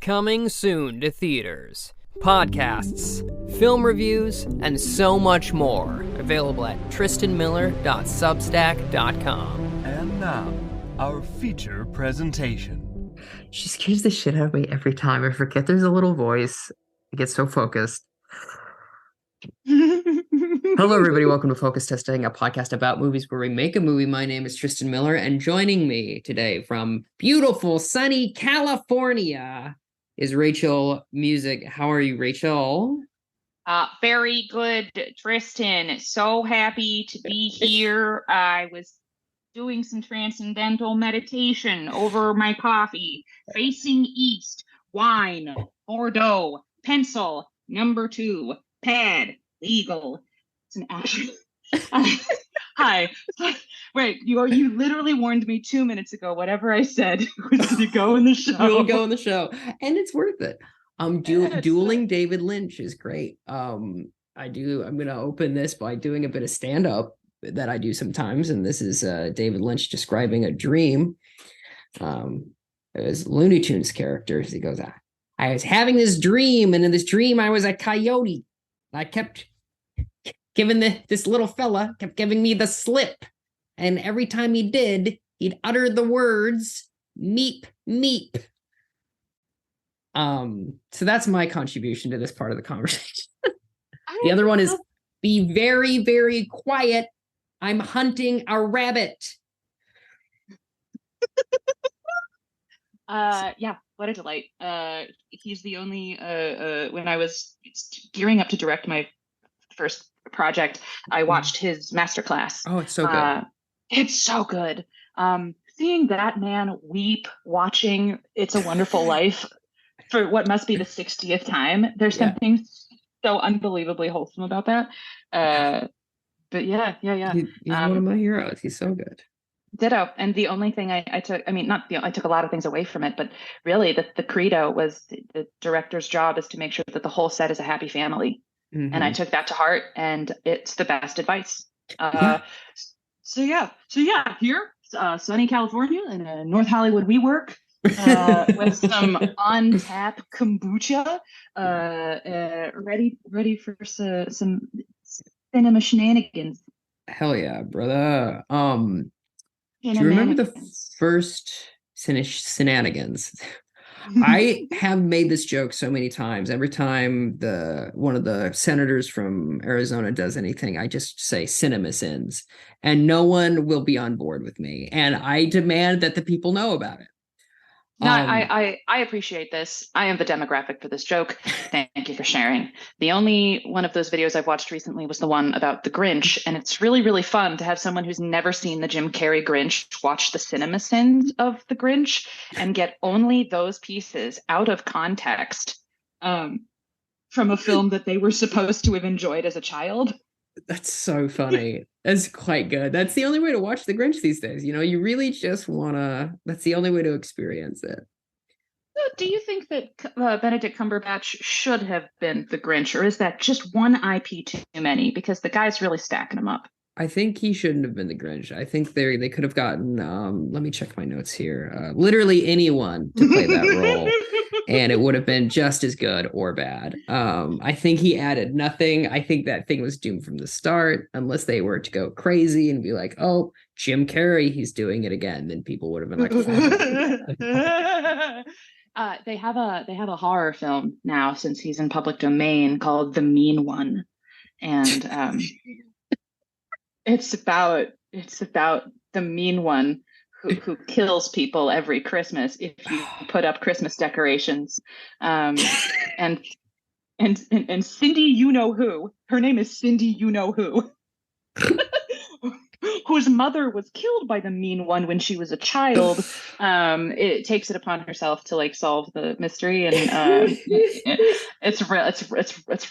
Coming soon to theaters. Podcasts, film reviews, and so much more. Available at tristanmiller.substack.com. And now, our feature presentation. She scares the shit out of me every time. I forget there's a little voice. I get so focused. Hello, everybody. Welcome to Focus Testing, a podcast about movies where we make a movie. My name is Tristan Miller, and joining me today from beautiful, sunny California is Rachel Music. How are you, Rachel? Very good, Tristan. So happy to be here. I was doing some transcendental meditation over my coffee, facing east, wine, Bordeaux, pencil, number 2, pad, legal. It's an action. Hi. Wait, you literally warned me 2 minutes ago. Whatever I said was to go in the show. We'll go in the show, and it's worth it. Dueling David Lynch is great. I'm gonna open this by doing a bit of stand-up that I do sometimes, and this is David Lynch describing a dream. It was Looney Tunes characters. He goes, I was having this dream, and in this dream I was a coyote. I kept giving this little fella kept giving me the slip, and every time he did, he'd utter the words meep meep. So that's my contribution to this part of the conversation. The other one is be very, very quiet. I'm hunting a rabbit. Yeah, what a delight. He's the only when I was gearing up to direct my first project, I watched his masterclass. Oh, it's so good. It's so good. Seeing that man weep watching It's a Wonderful Life for what must be the 60th time. There's something so unbelievably wholesome about that. But yeah. He's one of my heroes. He's so good. Ditto. And the only thing I took, I took a lot of things away from it, but really the credo was the director's job is to make sure that the whole set is a happy family. Mm-hmm. And I took that to heart, and it's the best advice. So here, sunny California in North Hollywood, we work with some on tap kombucha, ready for some cinema shenanigans. Hell yeah, brother. Do you remember the first shenanigans? I have made this joke so many times. Every time one of the senators from Arizona does anything, I just say cinema sins, and no one will be on board with me. And I demand that the people know about it. No, I appreciate this. I am the demographic for this joke. Thank you for sharing. The only one of those videos I've watched recently was the one about the Grinch, and it's really, really fun to have someone who's never seen the Jim Carrey Grinch watch the cinema sins of the Grinch and get only those pieces out of context from a film that they were supposed to have enjoyed as a child. That's so funny. That's quite good. That's the only way to watch the Grinch these days. You really just that's the only way to experience it. So do you think that Benedict Cumberbatch should have been the Grinch, or is that just one IP too many? Because the guy's really stacking them up. I think he shouldn't have been the Grinch. I think they could have gotten, let me check my notes here, literally anyone to play that role, and it would have been just as good or bad. I think he added nothing. I think that thing was doomed from the start, unless they were to go crazy and be like, oh, Jim Carrey, he's doing it again. Then people would have been like, they have a horror film now, since he's in public domain, called The Mean One. And It's about the mean one who kills people every Christmas if you put up Christmas decorations. And Cindy, you know who? Her name is Cindy, you know who? Whose mother was killed by the mean one when she was a child. It takes it upon herself to solve the mystery, and it's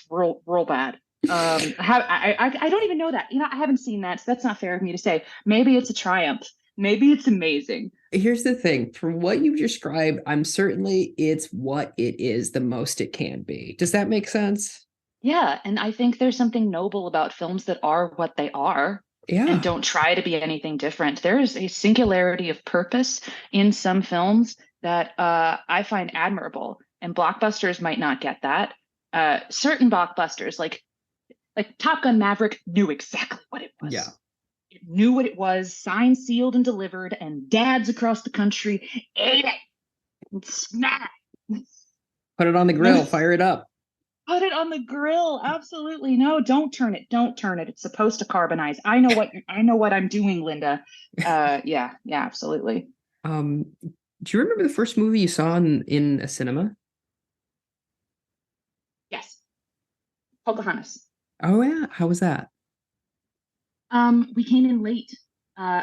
real bad. I don't even know that. I haven't seen that, so that's not fair of me to say. Maybe it's a triumph. Maybe it's amazing. Here's the thing. From what you've described, I'm certainly it's what it is the most it can be. Does that make sense? Yeah, and I think there's something noble about films that are what they are. And don't try to be anything different. There is a singularity of purpose in some films that I find admirable. and blockbusters might not get that. Certain blockbusters, like Top Gun Maverick, knew exactly what it was. Yeah. It knew what it was, signed, sealed, and delivered, and dads across the country ate it and snack. Put it on the grill, fire it up. Put it on the grill. Absolutely. No, don't turn it. Don't turn it. It's supposed to carbonize. I know what I'm doing, Linda. Yeah, absolutely. Do you remember the first movie you saw in a cinema? Yes. Pocahontas. Oh yeah. How was that? We came in late. I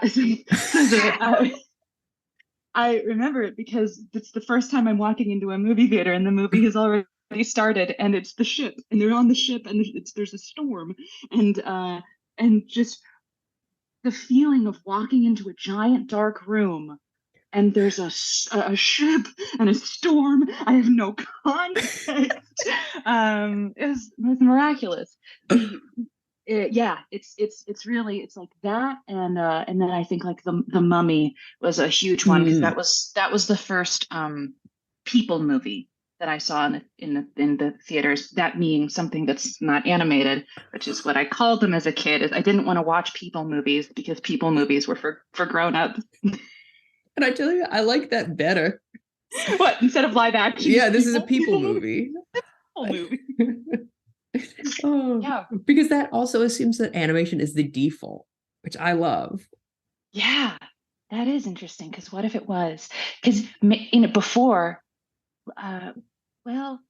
remember it because it's the first time I'm walking into a movie theater and the movie has already started, and it's the ship, and they're on the ship, and there's a storm, and just the feeling of walking into a giant dark room, and there's a ship and a storm. I have no context. It was miraculous. It's really, it's like that, and then I think like the Mummy was a huge one, because that was the first people movie that I saw in the theaters. That being something that's not animated, which is what I called them as a kid. Is I didn't want to watch people movies because people movies were for grown-ups. And I tell you, I like that better. What, instead of live action? Yeah, this is a people movie. Oh, yeah, because that also assumes that animation is the default, which I love. Yeah, that is interesting. Because what if it was? Because before, well,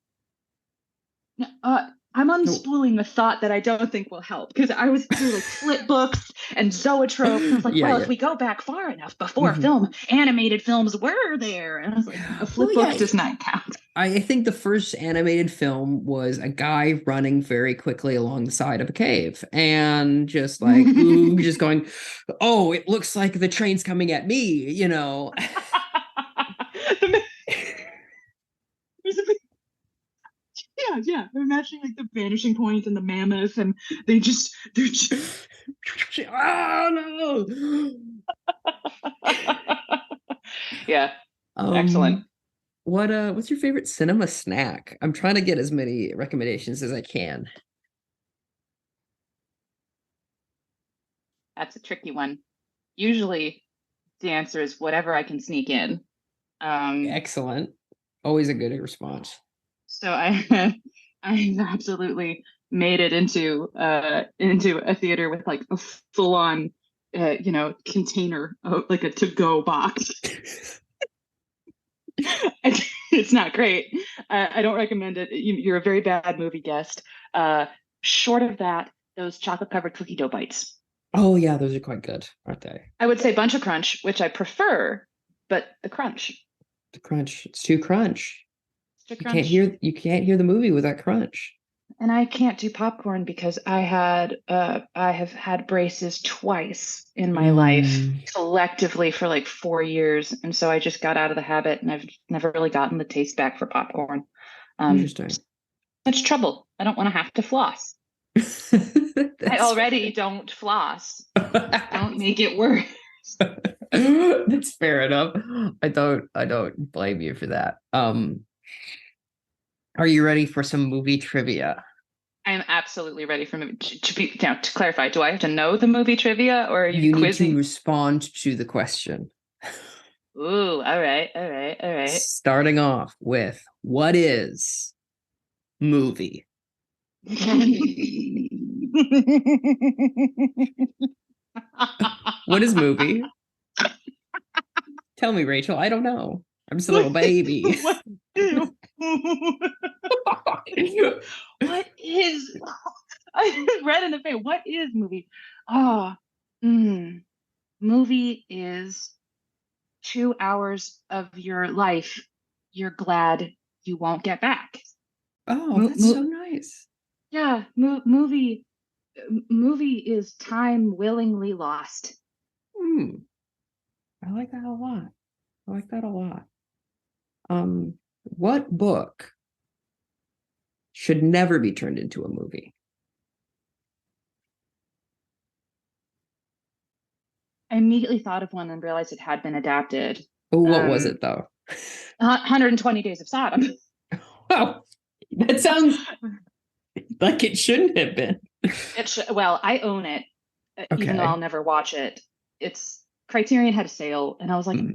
I'm unspooling the thought that I don't think will help, because I was through like flip books and zoetrope. And I was like, if we go back far enough before animated films were there, and I was like, a flip book does not count. I think the first animated film was a guy running very quickly along the side of a cave and just like, just going, oh, it looks like the train's coming at me, you know. Yeah. I'm imagining like the vanishing point and the mammoth, and they're just oh no. Yeah. Excellent. What's your favorite cinema snack? I'm trying to get as many recommendations as I can. That's a tricky one. Usually the answer is whatever I can sneak in. Excellent. Always a good response. So I absolutely made it into a theater with like a full-on container, like a to-go box. It's not great. I don't recommend it. You're a very bad movie guest. Short of that, those chocolate-covered cookie dough bites. Oh yeah, those are quite good, aren't they? I would say Bunch of Crunch, which I prefer, but the crunch. The crunch. It's too crunch. You can't hear the movie without crunch. And I can't do popcorn because I have had braces twice in my life, collectively for like 4 years, and so I just got out of the habit, and I've never really gotten the taste back for popcorn. Interesting. Much trouble. I don't want to have to floss. I already don't floss. Don't make it worse. That's fair enough. I don't blame you for that. Are you ready for some movie trivia? I am absolutely ready for movie to clarify. Do I have to know the movie trivia, or are you quizzing? Need to respond to the question. Ooh, all right. Starting off with, what is movie? What is movie? Tell me, Rachel. I don't know. I'm just a little baby. What is? I read in the face. What is movie? Movie is 2 hours of your life you're glad you won't get back. Oh, that's so nice. Yeah, movie is time willingly lost. I like that a lot. What book should never be turned into a movie? I immediately thought of one and realized it had been adapted. Oh, what was it though? 120 Days of Sodom. Oh, that sounds like it shouldn't have been. Well, I own it, even though Okay. I'll never watch it. It's Criterion had a sale, and I was like, Mm.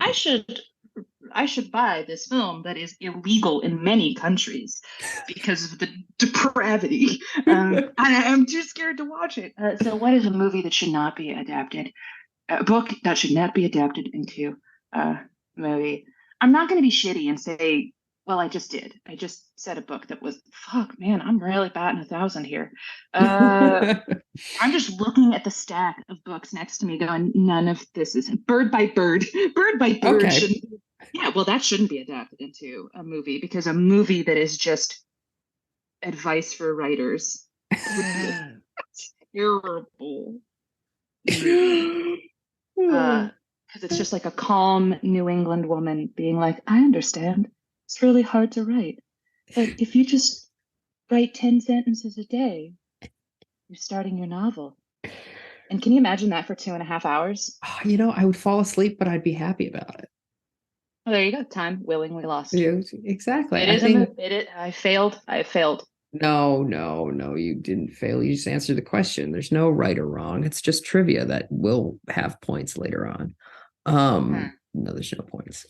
I should buy this film that is illegal in many countries because of the depravity. I'm too scared to watch it. So, what is a movie that should not be adapted? A book that should not be adapted into a movie. I'm not going to be shitty and say, well, I just did. I just said a book that was, fuck, man, I'm really batting 1,000 here. I'm just looking at the stack of books next to me going, none of this is Bird by Bird. Bird by Bird Okay. shouldn't. Yeah, well, that shouldn't be adapted into a movie because a movie that is just advice for writers would be terrible. Because it's just like a calm New England woman being like, I understand. It's really hard to write. But if you just write 10 sentences a day, you're starting your novel. And can you imagine that for 2.5 hours? I would fall asleep, but I'd be happy about it. Oh, there you go. Time willingly lost. Yeah, exactly. I failed. I failed. No, you didn't fail. You just answered the question. There's no right or wrong. It's just trivia that will have points later on. No, there's no points.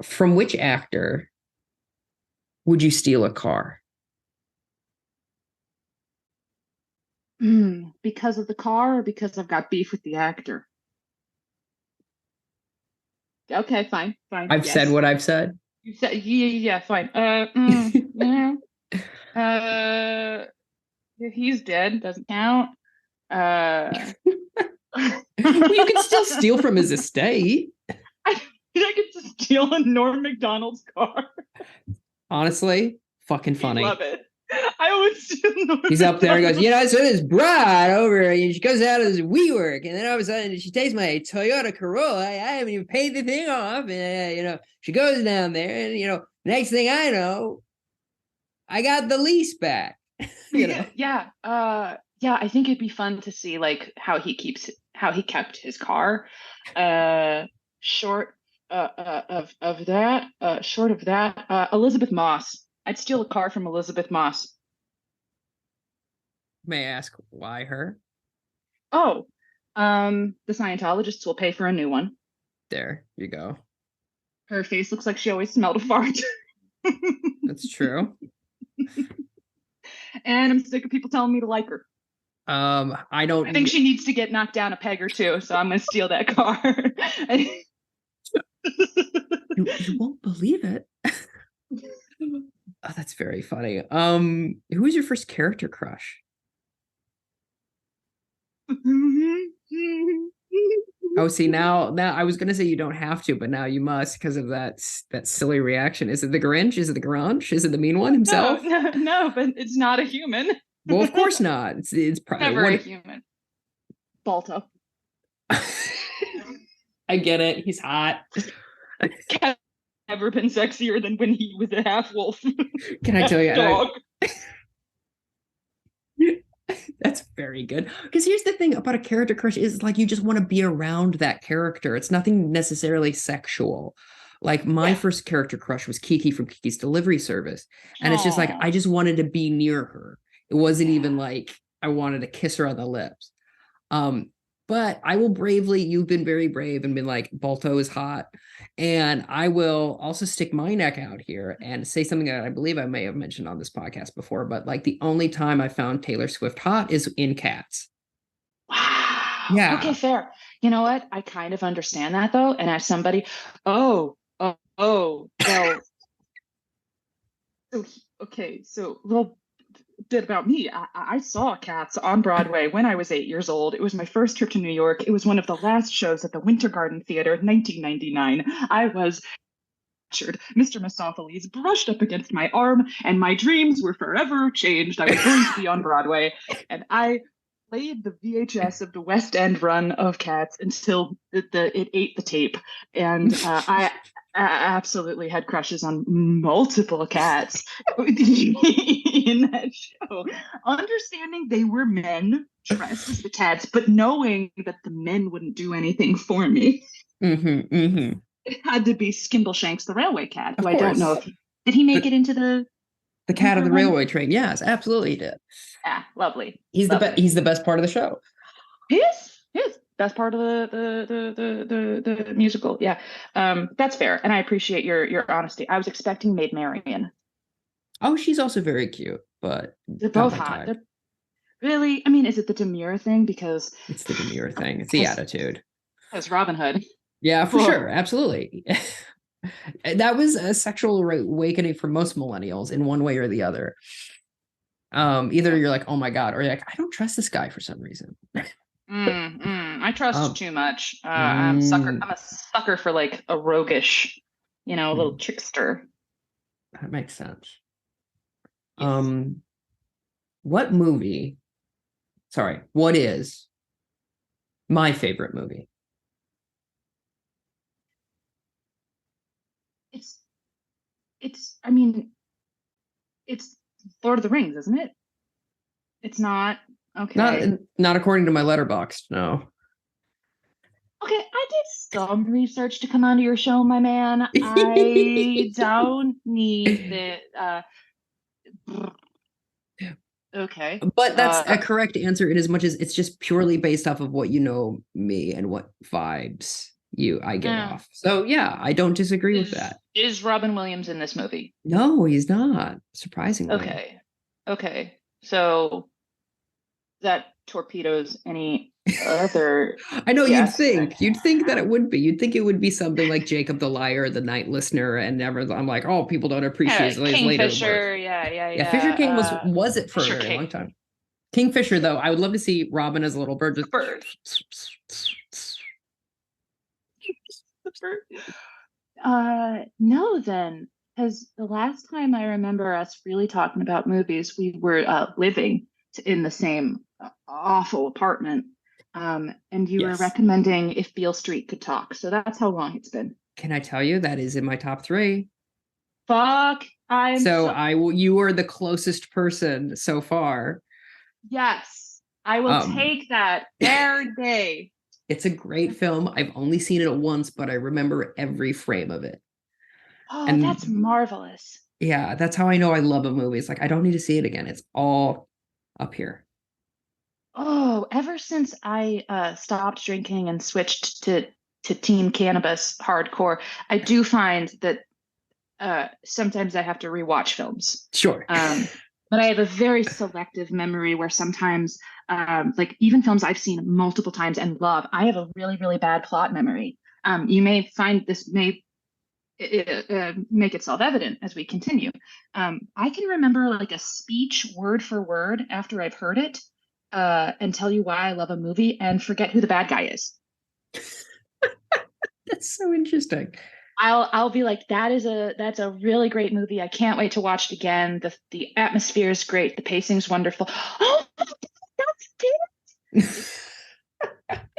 From which actor would you steal a car? Because of the car or because I've got beef with the actor? Okay, fine. I've said what I've said. You said, yeah, fine. Yeah. He's dead. Doesn't count. Well, you can still steal from his estate. I get to steal a Norm Macdonald's car. Honestly, fucking funny. I love it. I would steal Norm He's up there and goes, Macdonald's. so this broad over, and she goes out of this WeWork, and then all of a sudden she takes my Toyota Corolla. I haven't even paid the thing off, and she goes down there, and next thing I know, I got the lease back. Yeah. I think it'd be fun to see like how he kept his car. Short of that, Elizabeth Moss. I'd steal a car from Elizabeth Moss. May I ask why her? Oh, the Scientologists will pay for a new one. There you go. Her face looks like she always smelled a fart. That's true. And I'm sick of people telling me to like her. I think she needs to get knocked down a peg or two, so I'm gonna steal that car. You won't believe it. Oh, that's very funny. Who was your first character crush? Oh, see, now I was gonna say you don't have to, but now you must because of that silly reaction. Is it the Grinch? Is it the Grunch? Is it the mean one himself? No, but it's not a human. Well, of course not. It's probably never a human. Balto. I get it. He's hot. Never been sexier than when he was a half wolf. Can I tell you? Dog. That's very good. Because here's the thing about a character crush is like you just want to be around that character. It's nothing necessarily sexual. Like my first character crush was Kiki from Kiki's Delivery Service. And it's just like I just wanted to be near her. It wasn't even like I wanted to kiss her on the lips. But I will bravely, you've been very brave and been like, Balto is hot. And I will also stick my neck out here and say something that I believe I may have mentioned on this podcast before, but like the only time I found Taylor Swift hot is in Cats. Wow. Yeah. Okay, fair. You know what? I kind of understand that though. And as somebody, well, okay, so a little bit about me. I saw Cats on Broadway when I was 8 years old. It was my first trip to New York. It was one of the last shows at the Winter Garden Theater in 1999. I was Mr. Mistopheles brushed up against my arm, and my dreams were forever changed. I was going to be on Broadway, and I played the VHS of the West End run of Cats until it ate the tape. And I absolutely had crushes on multiple cats in that show. Understanding they were men dressed as the cats, but knowing that the men wouldn't do anything for me. It had to be Skimbleshanks the railway cat, Of who I don't know course. if did he make it into the Cat of the one? Railway Train. Yes, absolutely he did. Yeah, lovely. He's the lovely. best. He's the best part of the show. His best part of the musical. Yeah. That's fair. And I appreciate your honesty. I was expecting Maid Marian. Oh, she's also very cute, but They're not both my hot. type. Really? I mean, is it the demure thing? Because It's the demure thing. It's the attitude. As Robin Hood. Yeah, for Whoa. sure. Absolutely. That was a sexual awakening for most millennials in one way or the other. Either you're like, oh my God, or you're like, I don't trust this guy for some reason. I trust too much. I'm a sucker for like a roguish, a little trickster. That makes sense. Yes. What is my favorite movie? It's Lord of the Rings, isn't it? It's not. Okay. Not according to my letterbox. No. Okay, I did some research to come onto your show, my man. I don't need the okay. But that's a correct answer in as much as it's just purely based off of what you know me and what vibes I get off. So yeah, I don't disagree with that. Is Robin Williams in this movie? No, he's not, surprisingly. Okay. So that torpedoes any other I know you'd think that it would be. You'd think it would be something like Jacob the Liar, The Night Listener, and never. I'm like, oh, people don't appreciate his later Kingfisher, work. Yeah. Fisher King was it for a very long time. Kingfisher, though, I would love to see Robin as a little bird. Just bird. No, then, because the last time I remember us really talking about movies, we were living in the same awful apartment. And you were recommending If Beale Street Could Talk. So that's how long it's been. Can I tell you that is in my top 3? Fuck. You are the closest person so far. Yes, I will take that every day. It's a great film. I've only seen it once, but I remember every frame of it. Oh, and that's marvelous. Yeah, that's how I know I love a movie. It's like, I don't need to see it again. It's all up here. Oh, ever since I stopped drinking and switched to teen cannabis hardcore, I do find that sometimes I have to rewatch films. Sure. But I have a very selective memory where sometimes, like even films I've seen multiple times and love, I have a really, really bad plot memory. You may find this may make it self-evident as we continue. I can remember like a speech word for word after I've heard it and tell you why I love a movie and forget who the bad guy is. That's so interesting. I'll be like, that's a really great movie. I can't wait to watch it again. The atmosphere is great. The pacing's wonderful. Oh, that's it.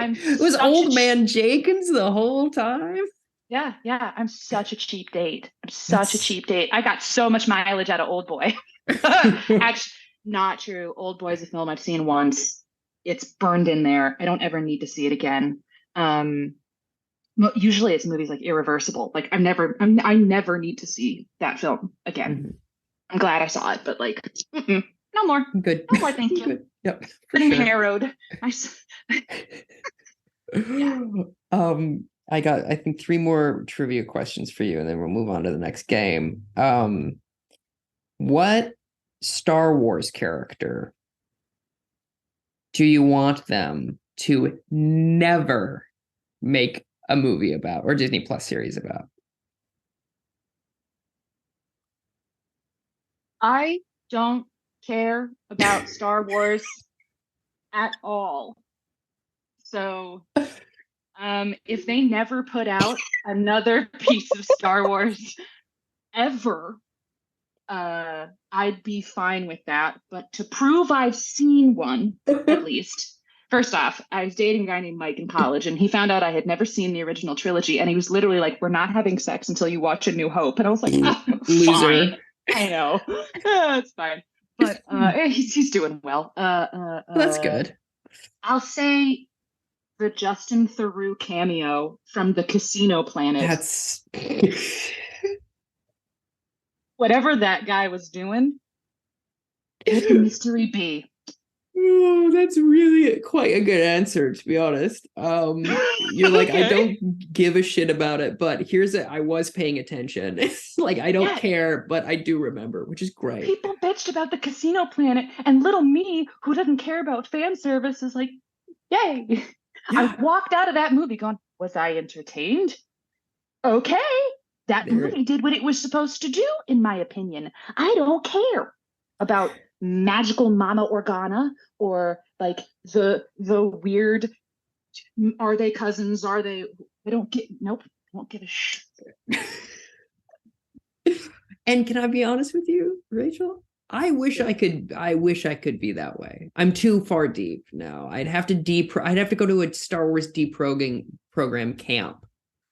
It was old man Jenkins the whole time. Yeah. I'm such a cheap date. I got so much mileage out of Old Boy. Actually, not true. Old Boy is a film I've seen once. It's burned in there. I don't ever need to see it again. Usually it's movies like Irreversible. Like I never need to see that film again. Mm-hmm. I'm glad I saw it, but like no more. Good. No more, thank you. Good. Yep. Getting harrowed. I got I think 3 more trivia questions for you, and then we'll move on to the next game. What Star Wars character do you want them to never make a movie about or Disney Plus series about? I don't care about Star Wars at all. So if they never put out another piece of Star Wars ever, I'd be fine with that. But to prove I've seen one, at least, first off, I was dating a guy named Mike in college, and he found out I had never seen the original trilogy, and he was literally like, "We're not having sex until you watch A New Hope." And I was like, loser. Fine. I know. It's fine. But he's doing well. That's good. I'll say the Justin Theroux cameo from the Casino Planet. That's Whatever that guy was doing, let the mystery be. Oh, that's really quite a good answer, to be honest. You're like, I don't give a shit about it, but I was paying attention. Like, I don't care, but I do remember, which is great. People bitched about the Casino Planet, and little me, who doesn't care about fan service, is like, yay. Yeah. I walked out of that movie going, was I entertained? Okay. That movie did what it was supposed to do, in my opinion. I don't care about magical Mama Organa or like the weird, are they cousins? Are they? I don't give a shit. And can I be honest with you, Rachel? I wish I could be that way. I'm too far deep now. I'd have to go to a Star Wars program camp.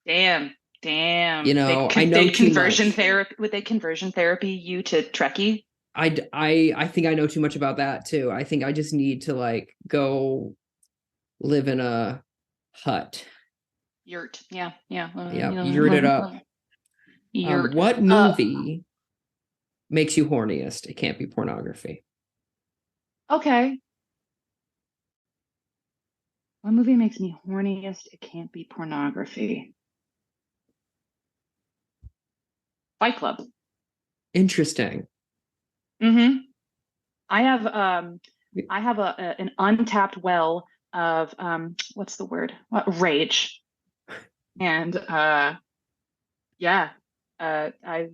Damn. You know, I know conversion therapy. Would they conversion therapy you to Trekkie? I think I know too much about that too. I think I just need to like go live in a hut. Yurt. Yeah. Yurt it up. Yurt. What movie makes you horniest? It can't be pornography. Okay. What movie makes me horniest? It can't be pornography. Fight Club. Interesting. Mm-hmm. I have an untapped well of what's the word? Rage. And I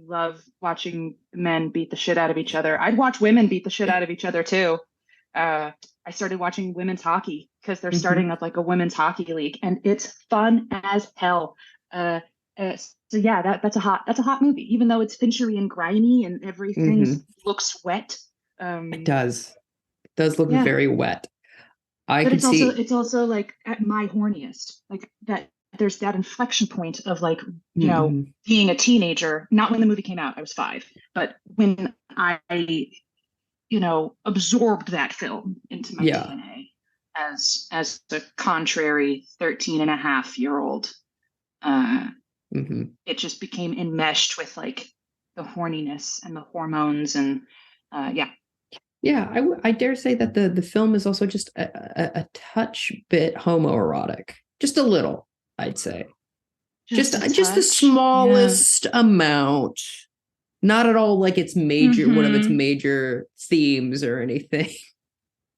love watching men beat the shit out of each other. I'd watch women beat the shit out of each other too. I started watching women's hockey because they're starting up like a women's hockey league, and it's fun as hell. So yeah, that's a hot movie, even though it's Finchery and grimy and everything looks wet. It does look very wet. It's also like at my horniest, like that. There's that inflection point of like, you know, being a teenager. Not when the movie came out, I was 5, but when I, absorbed that film into my DNA as a contrary 13-and-a-half-year-old. It just became enmeshed with like the horniness and the hormones and I dare say that the film is also just a touch bit homoerotic, just a little, I'd say, just the smallest amount, not at all like it's major one of its major themes or anything.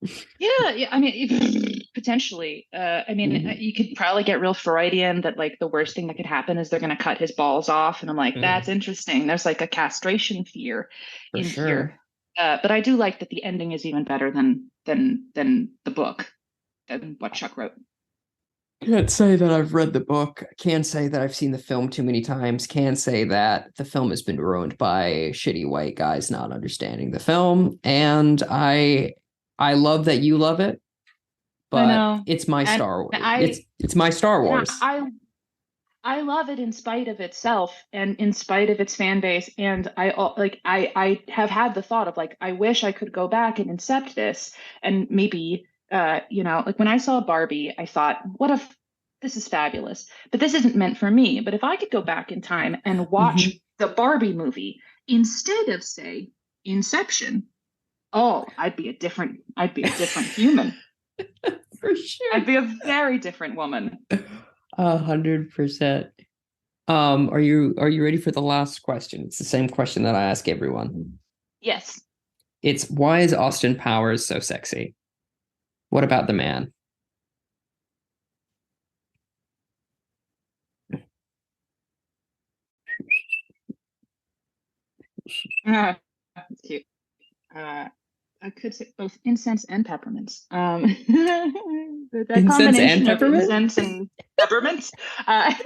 I mean, potentially. You could probably get real Freudian that like the worst thing that could happen is they're going to cut his balls off, and I'm like, that's interesting. There's like a castration fear in here, but I do like that the ending is even better than the book, than what Chuck wrote. Can't say that I've read the book. Can't say that I've seen the film too many times. Can't say that the film has been ruined by shitty white guys not understanding the film. And I love that you love it, but it's my Star Wars. It's my Star Wars. I love it in spite of itself and in spite of its fan base. And I have had the thought of like, I wish I could go back and incept this and maybe, like when I saw Barbie, I thought, what if this is fabulous, but this isn't meant for me. But if I could go back in time and watch the Barbie movie instead of say Inception, I'd be a different human. For sure. I'd be a very different woman. 100%. Are you ready for the last question? It's the same question that I ask everyone. Yes. It's, why is Austin Powers so sexy? What about the man? That's cute. I could say both incense and peppermints. Incense and peppermint? Incense and peppermints. I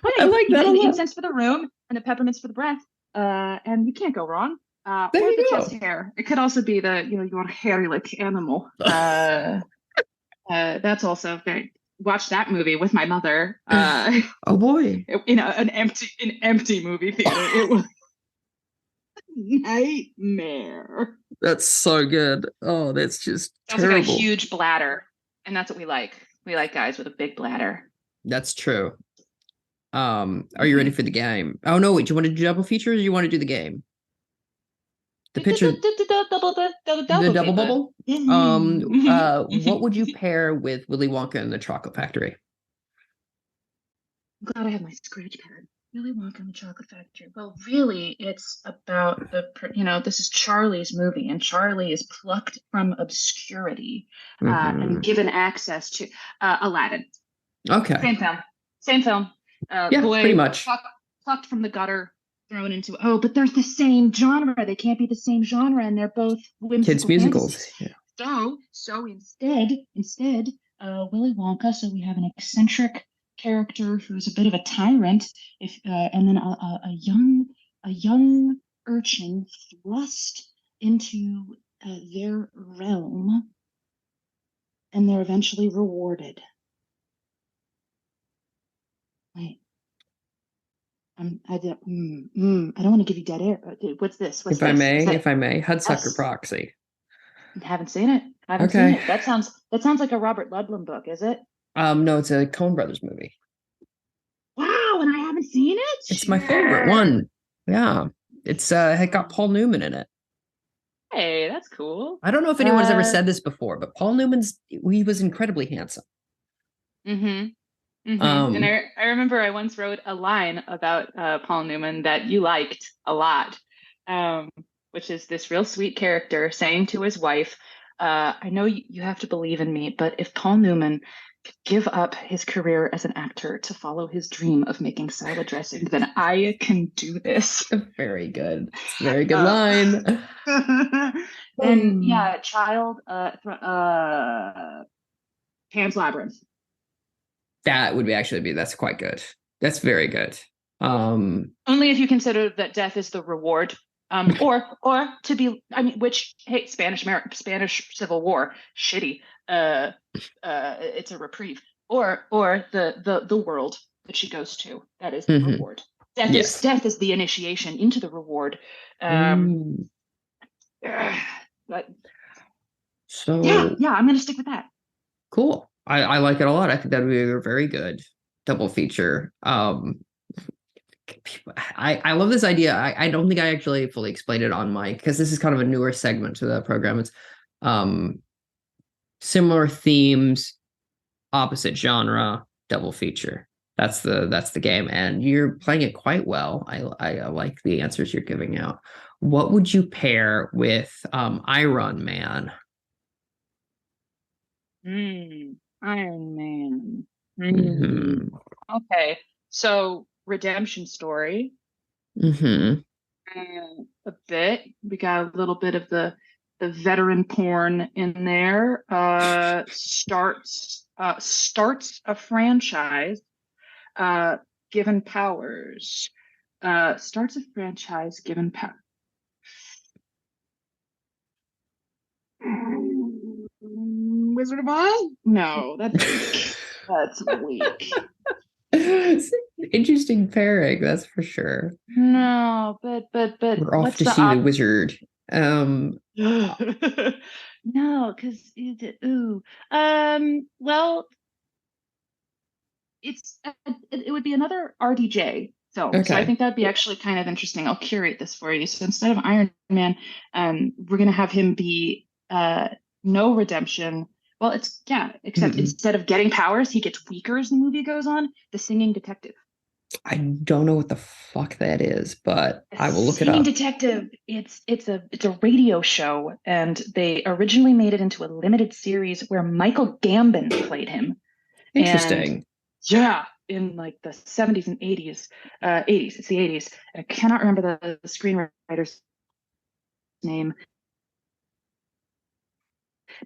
like that a lot. Incense for the room and the peppermints for the breath. And you can't go wrong. Or the chest hair. It could also be you want a hairy like animal. That's also great. Watched that movie with my mother. Oh boy! An empty movie theater. It was nightmare. That's so good. Oh, that's just terrible. Also got a huge bladder, and that's what we like. We like guys with a big bladder. That's true. Are you ready for the game? Oh no, wait, do you want to do double features or you want to do the game? The picture, the double bubble. What would you pair with Willy Wonka and the Chocolate Factory? I'm glad I have my scratch pad. Willy Wonka and the Chocolate Factory. Well, really, it's about this is Charlie's movie, and Charlie is plucked from obscurity and given access to Aladdin. Okay. Same film. Yeah, boy pretty much. Plucked from the gutter, thrown into. Oh, but they're the same genre. They can't be the same genre, and they're both whimsical Kids musicals. fantasies. Yeah. So instead, Willy Wonka. So we have an eccentric character who's a bit of a tyrant, and then a young urchin thrust into their realm, and they're eventually rewarded. Wait. I don't want to give you dead air. What's this? If I may, Hudsucker Proxy. Haven't seen it. Haven't seen it. That sounds like a Robert Ludlum book, is it? No, it's a Coen Brothers movie. Wow, and I haven't seen it? It's my favorite one. Yeah. It's it got Paul Newman in it. Hey, that's cool. I don't know if anyone's ever said this before, but Paul Newman's he was incredibly handsome. And I remember I once wrote a line about Paul Newman that you liked a lot, which is this real sweet character saying to his wife, I know you have to believe in me, but if Paul Newman could give up his career as an actor to follow his dream of making salad dressing, then I can do this. Very good. Very good line. And yeah, Child, Pan's Labyrinth. That would that's quite good. That's very good. Only if you consider that death is the reward. Or to be, Spanish Civil War, shitty. It's a reprieve. Or the world that she goes to, that is the reward. Death is the initiation into the reward. But so yeah, I'm gonna stick with that. Cool. I like it a lot. I think that would be a very good double feature. I love this idea. I don't think I actually fully explained it on mic because this is kind of a newer segment to the program. It's similar themes, opposite genre, double feature. That's the game, and you're playing it quite well. I like the answers you're giving out. What would you pair with Iron Man? Iron Man. Okay, so redemption story. A bit. We got a little bit of the veteran porn in there. Starts a franchise. Given powers. Starts a franchise given power. Wizard of Oz? No, that's weak. Interesting pairing, that's for sure. No, but we're off to see the wizard. No, because well, it would be another RDJ film. Okay. So I think that'd be actually kind of interesting. I'll curate this for you. So instead of Iron Man, we're gonna have him be no redemption. Well, except instead of getting powers, he gets weaker as the movie goes on. The Singing Detective. I don't know what the fuck that is, but I will look it up. Singing Detective. It's a radio show, and they originally made it into a limited series where Michael Gambon played him. Interesting. And, in like the 70s and 80s. 80s. It's the 80s. I cannot remember the screenwriter's name.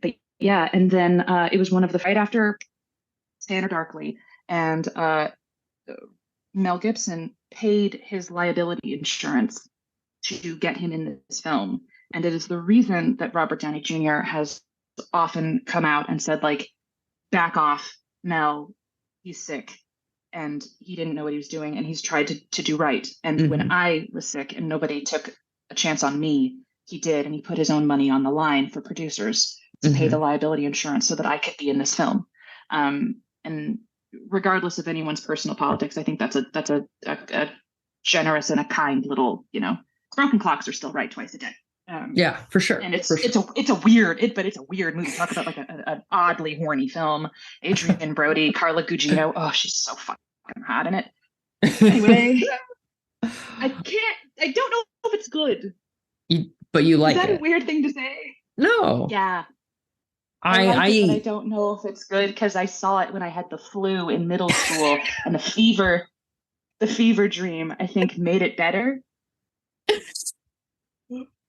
But yeah, and then it was one of the right after Stand Darkly, and Mel Gibson paid his liability insurance to get him in this film, and it is the reason that Robert Downey Jr. has often come out and said, like, back off, Mel, he's sick, and he didn't know what he was doing, and he's tried to do right. And when I was sick and nobody took a chance on me, he did, and he put his own money on the line for producers to pay the liability insurance so that I could be in this film. And regardless of anyone's personal politics, I think that's a generous and a kind little, broken clocks are still right twice a day. Yeah, for sure. And it's a weird movie. Talk about like an oddly horny film. Adrian Brody, Carla Gugino. Oh, she's so fucking hot in it. Anyway, I don't know if it's good. But you like it. Is that a weird thing to say? No. Yeah. I like it, but I don't know if it's good because I saw it when I had the flu in middle school and the fever dream, I think, made it better.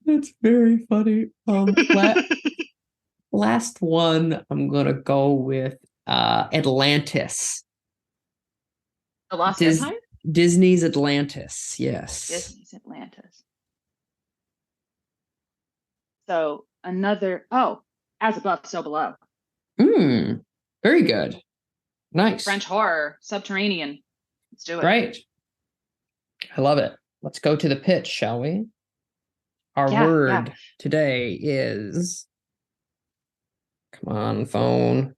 That's very funny. Last one, I'm gonna go with Atlantis. The Lost Empire? Disney's Atlantis, yes. Disney's Atlantis. So As Above, So Below. Very good. Nice. French horror, subterranean. Let's do it. Right. I love it. Let's go to the pitch, shall we? Our word today is, come on, phone,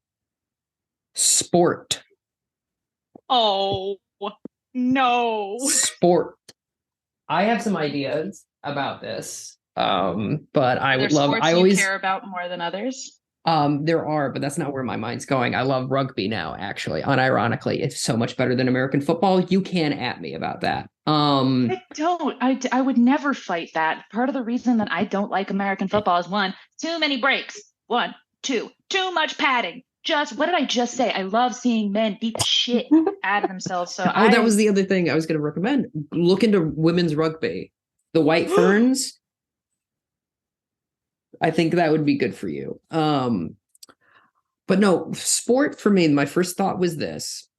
sport. Oh, no. Sport. I have some ideas about this, but I would love. I always care about more than others. There are, but that's not where my mind's going. I love rugby now, actually. Unironically, it's so much better than American football. You can at me about that. I don't. I would never fight that. Part of the reason that I don't like American football is one, too many breaks. 1, 2, too much padding. What did I just say? I love seeing men beat the shit out of themselves. So that was the other thing I was going to recommend. Look into women's rugby. The White Ferns. I think that would be good for you. But no, sport for me, my first thought was this.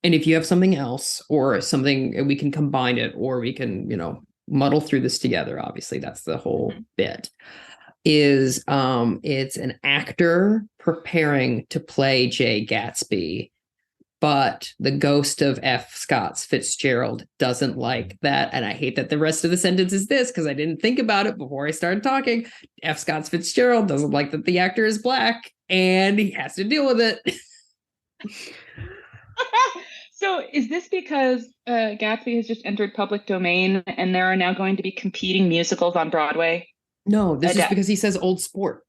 And if you have something else or something, we can combine it or we can, muddle through this together. Obviously, that's the whole bit. Is it's an actor preparing to play Jay Gatsby, but the ghost of F. Scott Fitzgerald doesn't like that. And I hate that the rest of the sentence is this because I didn't think about it before I started talking. F. Scott Fitzgerald doesn't like that the actor is black and he has to deal with it. So is this because Gatsby has just entered public domain and there are now going to be competing musicals on Broadway? No, this is because he says old sport.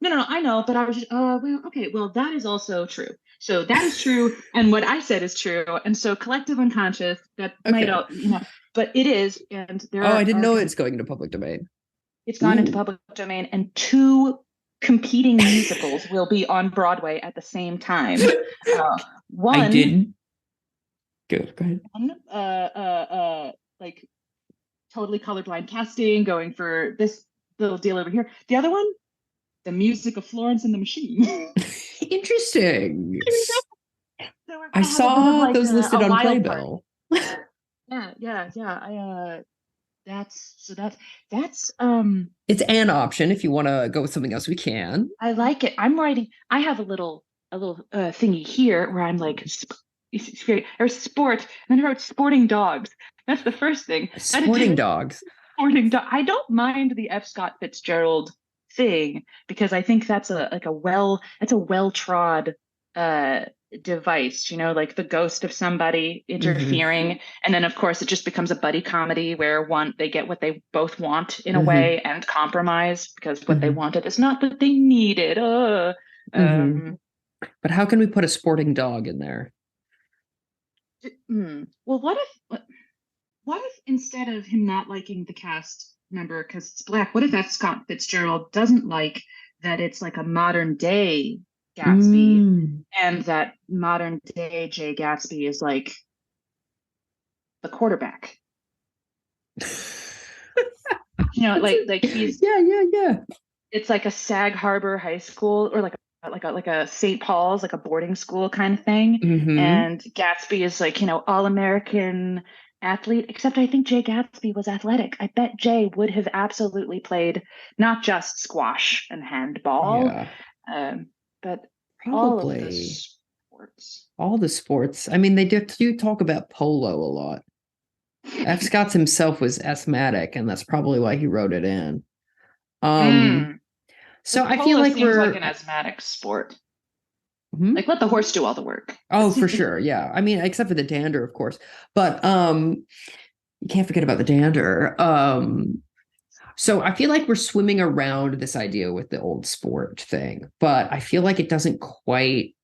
No, I know, but I was just, well, that is also true. So that is true, and what I said is true, and so collective unconscious, that might, but it is, and there I didn't know it's going into public domain. It's gone into public domain, and 2 competing musicals will be on Broadway at the same time. One, I didn't. Good, go ahead. One, like totally colorblind casting, going for this little deal over here. The other one, the music of Florence and the Machine. Interesting. I saw those listed on Playbill. Yeah. That's it's an option. If you want to go with something else, we can. I like it. I have a little thingy here where I'm like or sport, and then I wrote sporting dogs. That's the first thing. Sporting dogs. I don't mind the F. Scott Fitzgerald thing because I think that's a well-trod device, like the ghost of somebody interfering, and then of course it just becomes a buddy comedy where they get what they both want in a way and compromise because what they wanted is not what they needed. But how can we put a sporting dog in there? Well, what if instead of him not liking the cast member because it's black, what if F. Scott Fitzgerald doesn't like that it's like a modern day Gatsby and that modern day Jay Gatsby is like the quarterback? Like he's yeah. It's like a Sag Harbor High School or like a St. Paul's, like a boarding school kind of thing. And Gatsby is like, all-American athlete, except I think Jay Gatsby was athletic. I bet Jay would have absolutely played not just squash and handball, but probably all the sports. I mean, they do talk about polo a lot. F. Scott himself was asthmatic, and that's probably why he wrote it in. So I feel like we're like an asthmatic sport. Mhm. Like, let the horse do all the work. Oh, for sure. Yeah. I mean, except for the dander, of course. But you can't forget about the dander. So I feel like we're swimming around this idea with the old sport thing, but I feel like it isn't quite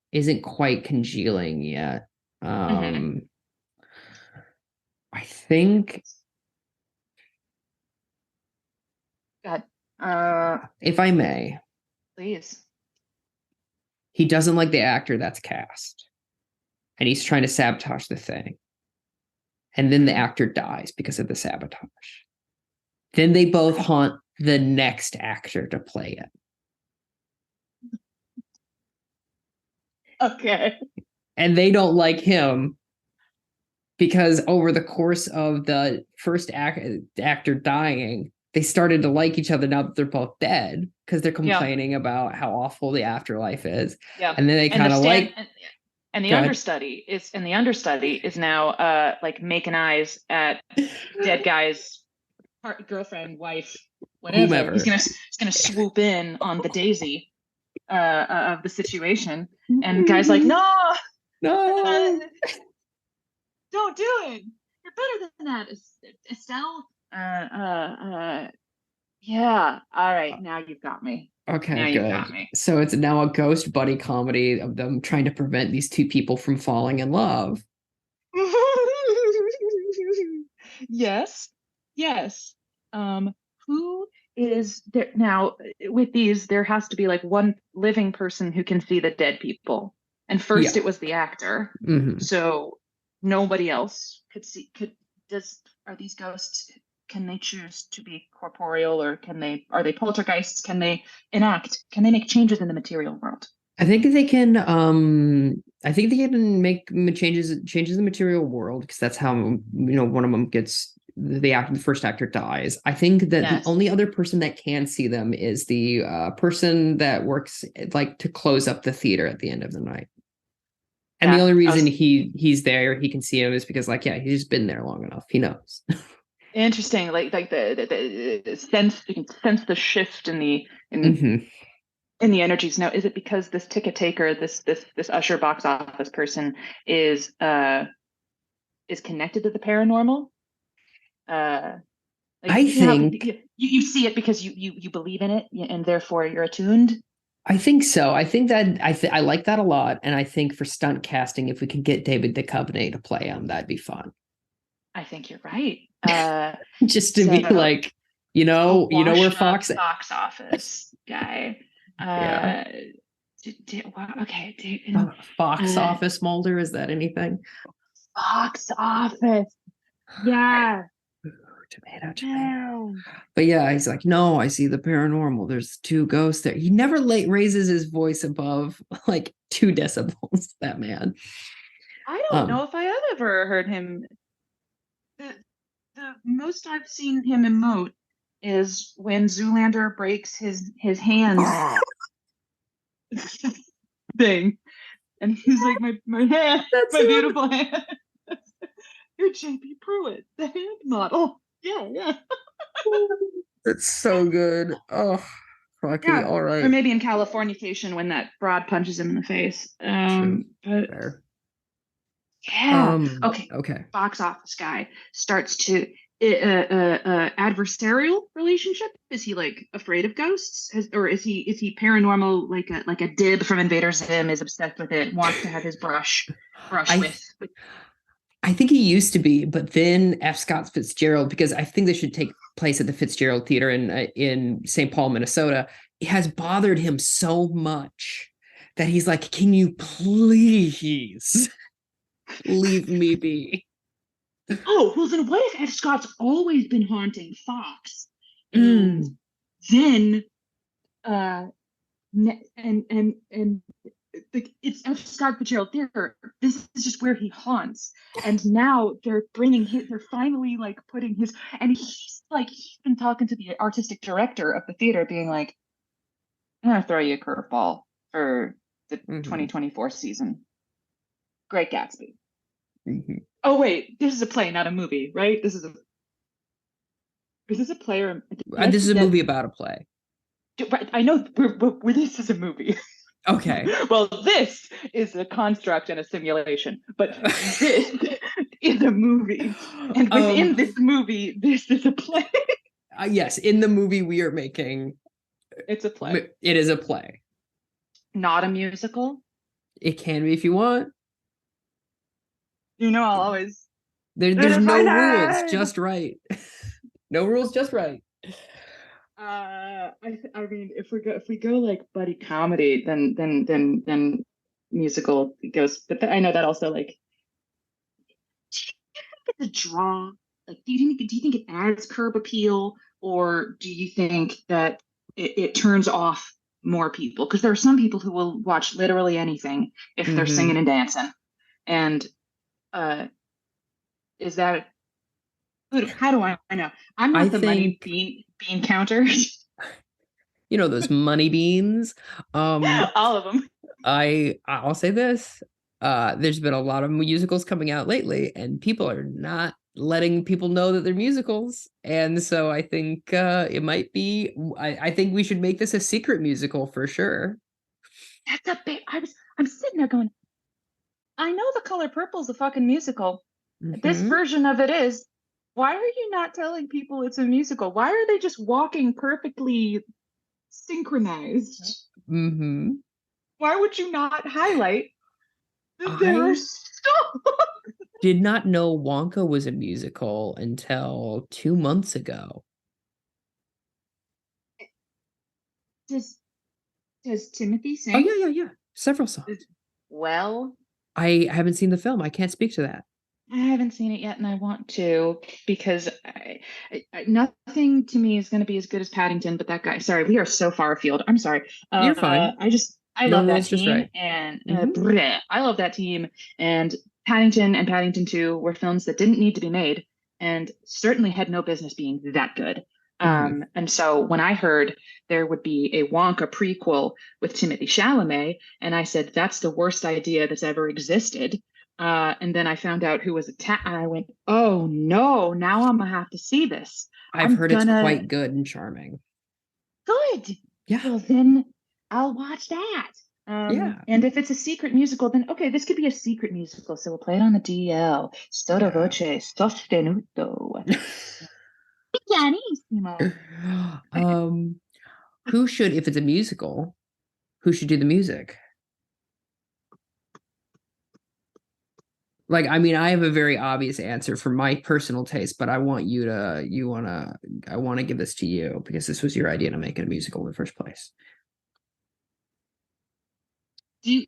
congealing yet. Mhm. I think God, if I may, please. he doesn't like the actor that's cast. And he's trying to sabotage the thing. And then the actor dies because of the sabotage. Then they both haunt the next actor to play it. Okay. And they don't like him because over the course of the first actor dying, they started to like each other now that they're both dead because they're complaining about how awful the afterlife is. Yeah. And then they kind of like... And the understudy is now like making eyes at dead guy's girlfriend, wife, whatever. Whomever. He's gonna swoop in on the daisy of the situation, and guy's like, no, don't do it. You're better than that, Estelle. Yeah. All right, now you've got me. Okay, now good. You've got me. So it's now a ghost buddy comedy of them trying to prevent these two people from falling in love. Yes. Who is there now? With these, there has to be like one living person who can see the dead people. And first, it was the actor. Mm-hmm. So nobody else could see. Are these ghosts? Can they choose to be corporeal, or are they poltergeists? Can they enact? Can they make changes in the material world? I think they can. I think they can make changes in the material world because that's how one of them gets the first actor dies. I think that the only other person that can see them is the person that works like to close up the theater at the end of the night. And the only reason he's there, he can see him, is because he's just been there long enough. He knows. Interesting, like the sense, you can sense the shift in the energies. Now, is it because this ticket taker, this usher box office person is connected to the paranormal? I think you see it because you believe in it, and therefore you're attuned. I think so. I think that I like that a lot, and I think for stunt casting, if we can get David Duchovny to play him, that'd be fun. I think you're right. Just to be like, where Fox office guy. Okay. Fox office Mulder, is that anything? Fox office. Yeah. Tomato. But yeah, he's like, no, I see the paranormal. There's two ghosts there. He never raises his voice above like 2 decibels. That man. I don't know if I have ever heard him. The most I've seen him emote is when Zoolander breaks his hands thing, and he's like, my hand, my beautiful hand. You're J.P. Pruitt, the hand model. Yeah. It's so good. Oh, fucking all right. Or maybe in Californication when that broad punches him in the face. But fair. Yeah. Okay. Box office guy starts to adversarial relationship. Is he like afraid of ghosts, or is he paranormal? Like a Dib from Invader Zim is obsessed with it, wants to have his brush with. I think he used to be, but then F. Scott Fitzgerald, because I think they should take place at the Fitzgerald Theater in St. Paul, Minnesota. It has bothered him so much that he's like, can you please leave me be? Oh, well then what if F. Scott's always been haunting Fox? And then it's F. Scott Fitzgerald Theater. This is just where he haunts, and now they're finally like putting his, and he's been talking to the artistic director of the theater, being like, I'm gonna throw you a curveball for the 2024 season. Great Gatsby. Oh wait, this is a play, not a movie, right? Is this a play or this is a movie about a play? I know where this is a movie. Okay. Well, this is a construct and a simulation, but this is a movie. And within this movie, this is a play. Yes, in the movie we are making, It's a play. it is a play. Not a musical. It can be if you want. You know, I'll always. There's no rules, just right. No rules, just right. I mean, if we go like buddy comedy, then musical goes. But I know that also like. It's a draw. Like, do you think it adds curb appeal, or do you think that it turns off more people? Because there are some people who will watch literally anything if they're singing and dancing, and is that? How do I know? I'm not money bean counter. You know those money beans. All of them. I'll say this. There's been a lot of musicals coming out lately, and people are not letting people know that they're musicals. And so I think it might be. I think we should make this a secret musical for sure. That's a big. I'm sitting there going, I know The Color Purple's a fucking musical. This version of it is. Why are you not telling people it's a musical? Why are they just walking perfectly synchronized? Why would you not highlight that they're did not know Wonka was a musical until 2 months ago. Does Timothy sing? Oh yeah. Several songs. Well, I haven't seen the film. I can't speak to that. I haven't seen it yet, and I want to, because nothing to me is going to be as good as Paddington. But that guy, sorry, we are so far afield. I'm sorry. You're fine. I love that team, and I love that team. And Paddington and Paddington 2 were films that didn't need to be made, and certainly had no business being that good. And so when I heard there would be a Wonka prequel with Timothée Chalamet, and I said, that's the worst idea that's ever existed. And then I found out who was and I went, oh no, now I'm gonna have to see this. I've heard it's quite good and charming. Good. Yeah. Well, then I'll watch that. And if it's a secret musical, then okay, this could be a secret musical. So we'll play it on the DL. Sotto voce, sostenuto. Pianissimo. Who should, if it's a musical, who should do the music? Like, I mean, I have a very obvious answer for my personal taste, but I want I want to give this to you because this was your idea to make it a musical in the first place. Do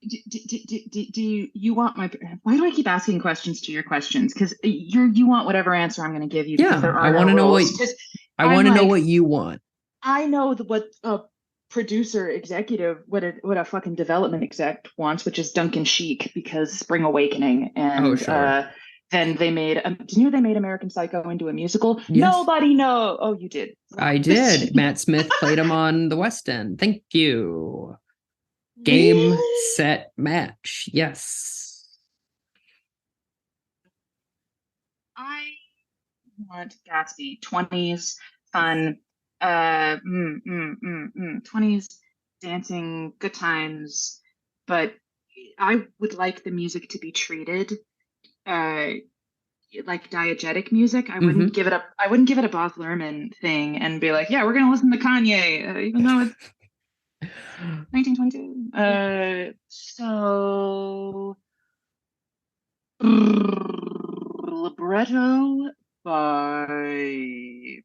you want why do I keep asking questions to your questions? Because you want whatever answer I'm going to give you. Yeah, I want to know what you want. I know what a producer executive, what a fucking development exec wants, which is Duncan Sheik, because Spring Awakening, and then they made did you know they made American Psycho into a musical? Yes. Nobody know. Oh, you did. I did. Matt Smith played him on the West End. Thank you. Game, set, match. Yes. I want Gatsby. 20s fun. 20s dancing, good times, but I would like the music to be treated like diegetic music. I wouldn't give it up. I wouldn't give it a Bob Lerman thing and be like, yeah, we're gonna listen to Kanye, even though it's 1922. So libretto by.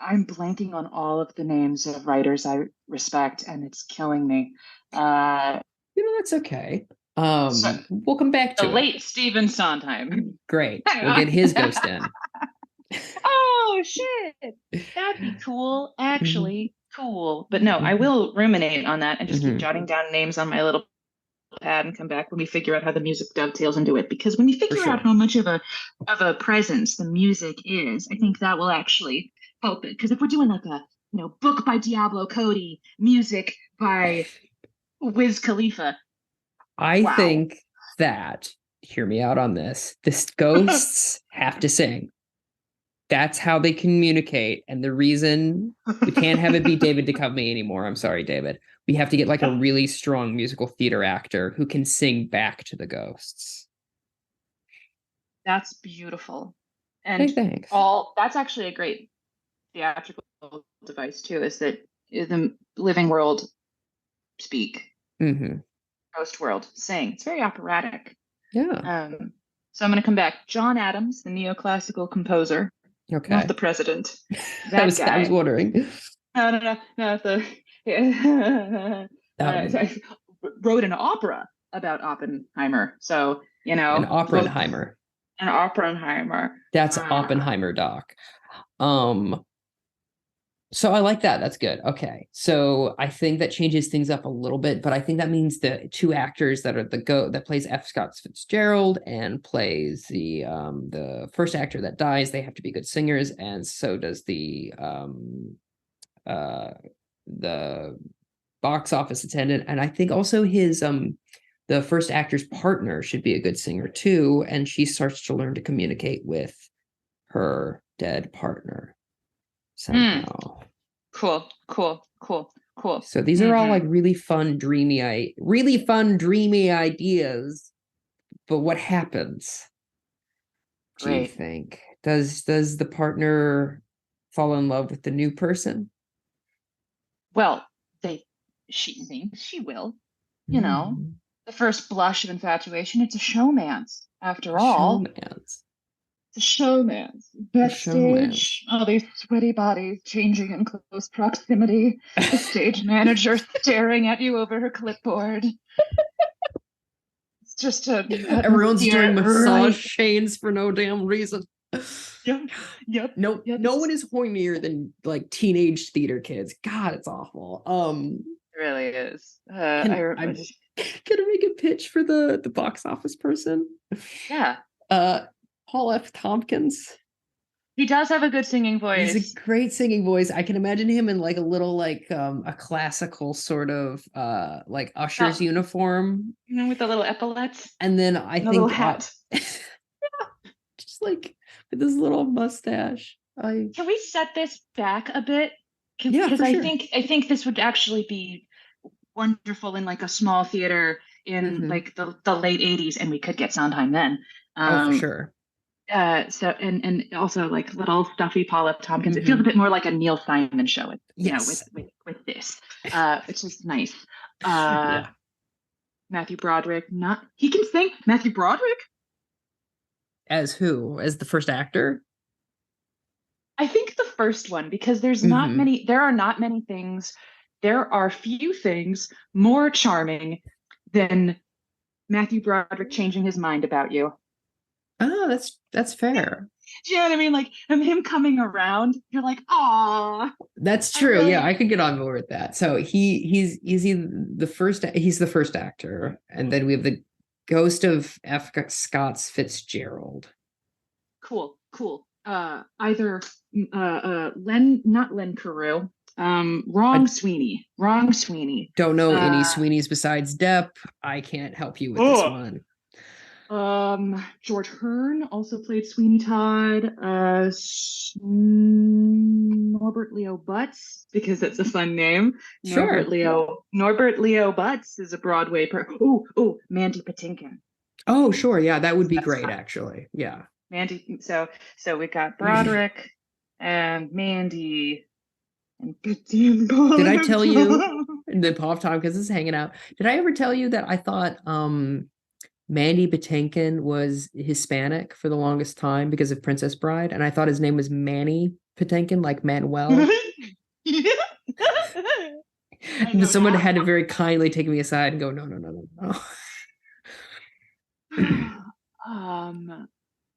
I'm blanking on all of the names of writers I respect, and it's killing me. That's okay. We'll come back to the late Stephen Sondheim. Great. We'll get his ghost in. Oh shit, that'd be cool. Actually, cool. But no, I will ruminate on that and just keep jotting down names on my little pad and come back when we figure out how the music dovetails into it. Because when you figure out how much of a presence the music is, I think that will actually help it. Because if we're doing like a book by Diablo Cody, music by Wiz Khalifa, I think that, hear me out on this, the ghosts have to sing. That's how they communicate. And the reason we can't have it be David Duchovny anymore. I'm sorry, David. We have to get like a really strong musical theater actor who can sing back to the ghosts. That's beautiful. Hey, And thanks. that's actually a great theatrical device too, is that the living world speak, ghost world sing. It's very operatic. Yeah. So I'm going to come back. John Adams, the neoclassical composer, Okay. not the president. I was wondering. No. I wrote an opera about Oppenheimer. So, An Oppenheimer. An Oppenheimer. That's Oppenheimer doc. So I like that. That's good. Okay. So I think that changes things up a little bit, but I think that means the two actors that are that plays F. Scott Fitzgerald and plays the first actor that dies, they have to be good singers, and so does the box office attendant. And I think also his the first actor's partner should be a good singer too, and she starts to learn to communicate with her dead partner somehow. Cool. So these are all like really fun, dreamy ideas. But what happens? Do you think? Does the partner fall in love with the new person? Well, she thinks she will. You know, the first blush of infatuation. It's a showman's after all. The showman's backstage. All these sweaty bodies changing in close proximity. The stage manager staring at you over her clipboard. It's just everyone's doing massage chains for no damn reason. Yep. No one is hornier than like teenage theater kids. God, it's awful. It really is. I'm gonna make a pitch for the box office person. Yeah. Paul F. Tompkins. He does have a good singing voice. He's a great singing voice. I can imagine him in like a little like a classical sort of like Usher's uniform. With the little epaulets. And then I think little hat. Just like with this little mustache. Can we set this back a bit? Because I think this would actually be wonderful in like a small theater in like the late 80s, and we could get Sondheim then. For sure. So and also like little stuffy Paul F. Tompkins. It feels a bit more like a Neil Simon show. With this, which is nice. Matthew Broderick. He can sing. Matthew Broderick. As who? As the first actor? I think the first one, because there's not many. There are not many things. There are few things more charming than Matthew Broderick changing his mind about you. Oh, that's fair. Do you know what I mean? Like him coming around, you're like, "Aw." That's true. Yeah, I could get on board with that. So he's the first actor, and then we have the ghost of F. Scott Fitzgerald. Cool. Either not Len Carew. Wrong Sweeney. Don't know any Sweeneys besides Depp. I can't help you with this one. George Hearn also played Sweeney Todd. Norbert Leo Butz, because that's a fun name. Sure. Norbert Leo Butz is a Broadway Mandy Patinkin. Oh, sure. Yeah, that would be great, actually. Yeah. Mandy. So we got Broderick and Mandy and Patinkin. Did I tell you that Paul F. Tompkins is hanging out? Did I ever tell you that I thought Mandy Patinkin was Hispanic for the longest time because of Princess Bride, and I thought his name was Manny Patinkin, like Manuel. Someone had to very kindly take me aside and go, no.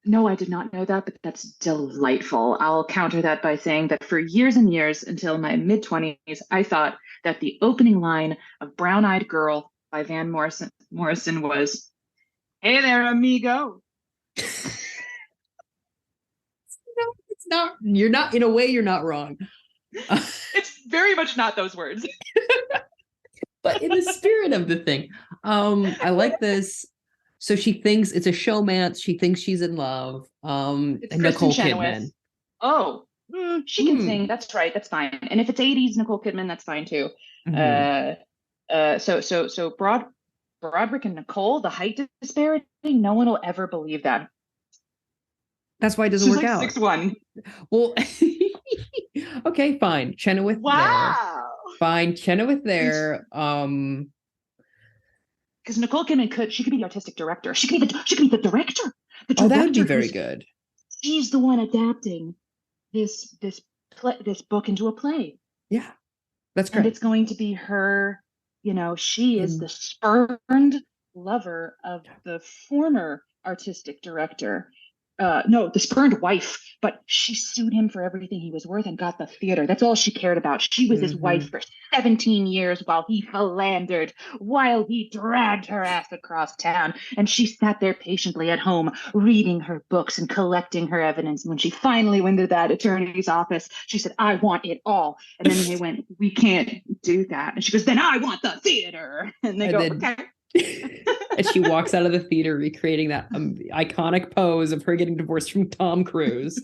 No, I did not know that, but that's delightful. I'll counter that by saying that for years and years, until my mid-20s, I thought that the opening line of Brown Eyed Girl by Van Morrison was, "Hey there, amigo." No, it's not. You're not, in a way, you're not wrong. It's very much not those words. But in the spirit of the thing, I like this. So she thinks it's a showmance. She thinks she's in love. And Nicole Kidman. Oh, she can sing. That's right. That's fine. And if it's 80s Nicole Kidman, that's fine too. Mhm. So Broderick and Nicole, the height disparity, no one will ever believe that. That's why it doesn't She's work like out. 6'1". Well, okay, fine. Chenoweth there. Wow. Fine, Chenoweth there. Because Nicole Kidman she could be the artistic director. She could be the director. The Oh, that would be director very is good. she's the one adapting this book into a play. Yeah, that's And great. it's going to be her, she is the spurned lover of the former artistic director. No, the spurned wife, but she sued him for everything he was worth and got the theater. That's all she cared about. She was his wife for 17 years while he philandered, while he dragged her ass across town. And she sat there patiently at home, reading her books and collecting her evidence. And when she finally went to that attorney's office, she said, I want it all. And then they went, we can't do that. And she goes, then I want the theater. And they go, okay. And she walks out of the theater recreating that iconic pose of her getting divorced from Tom Cruise.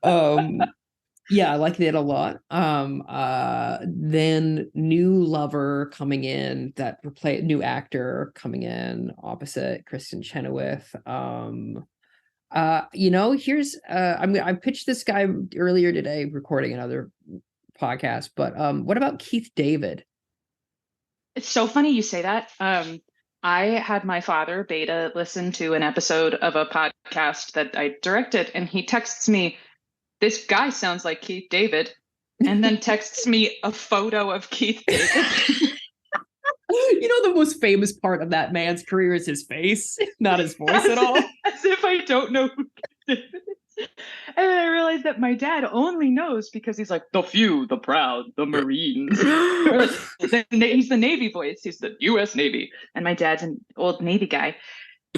Yeah, I like that a lot. Then new lover coming in, new actor coming in opposite Kristen Chenoweth. Here's I pitched this guy earlier today recording another podcast, but what about Keith David? It's so funny you say that. I had my father beta listen to an episode of a podcast that I directed, and he texts me, this guy sounds like Keith David, and then texts me a photo of Keith David. The most famous part of that man's career is his face, not his voice at all. As if I don't know who Keith David is. And then I realized that my dad only knows because he's like, the few, the proud, the Marines. He's the Navy voice. He's the U.S. Navy. And my dad's an old Navy guy.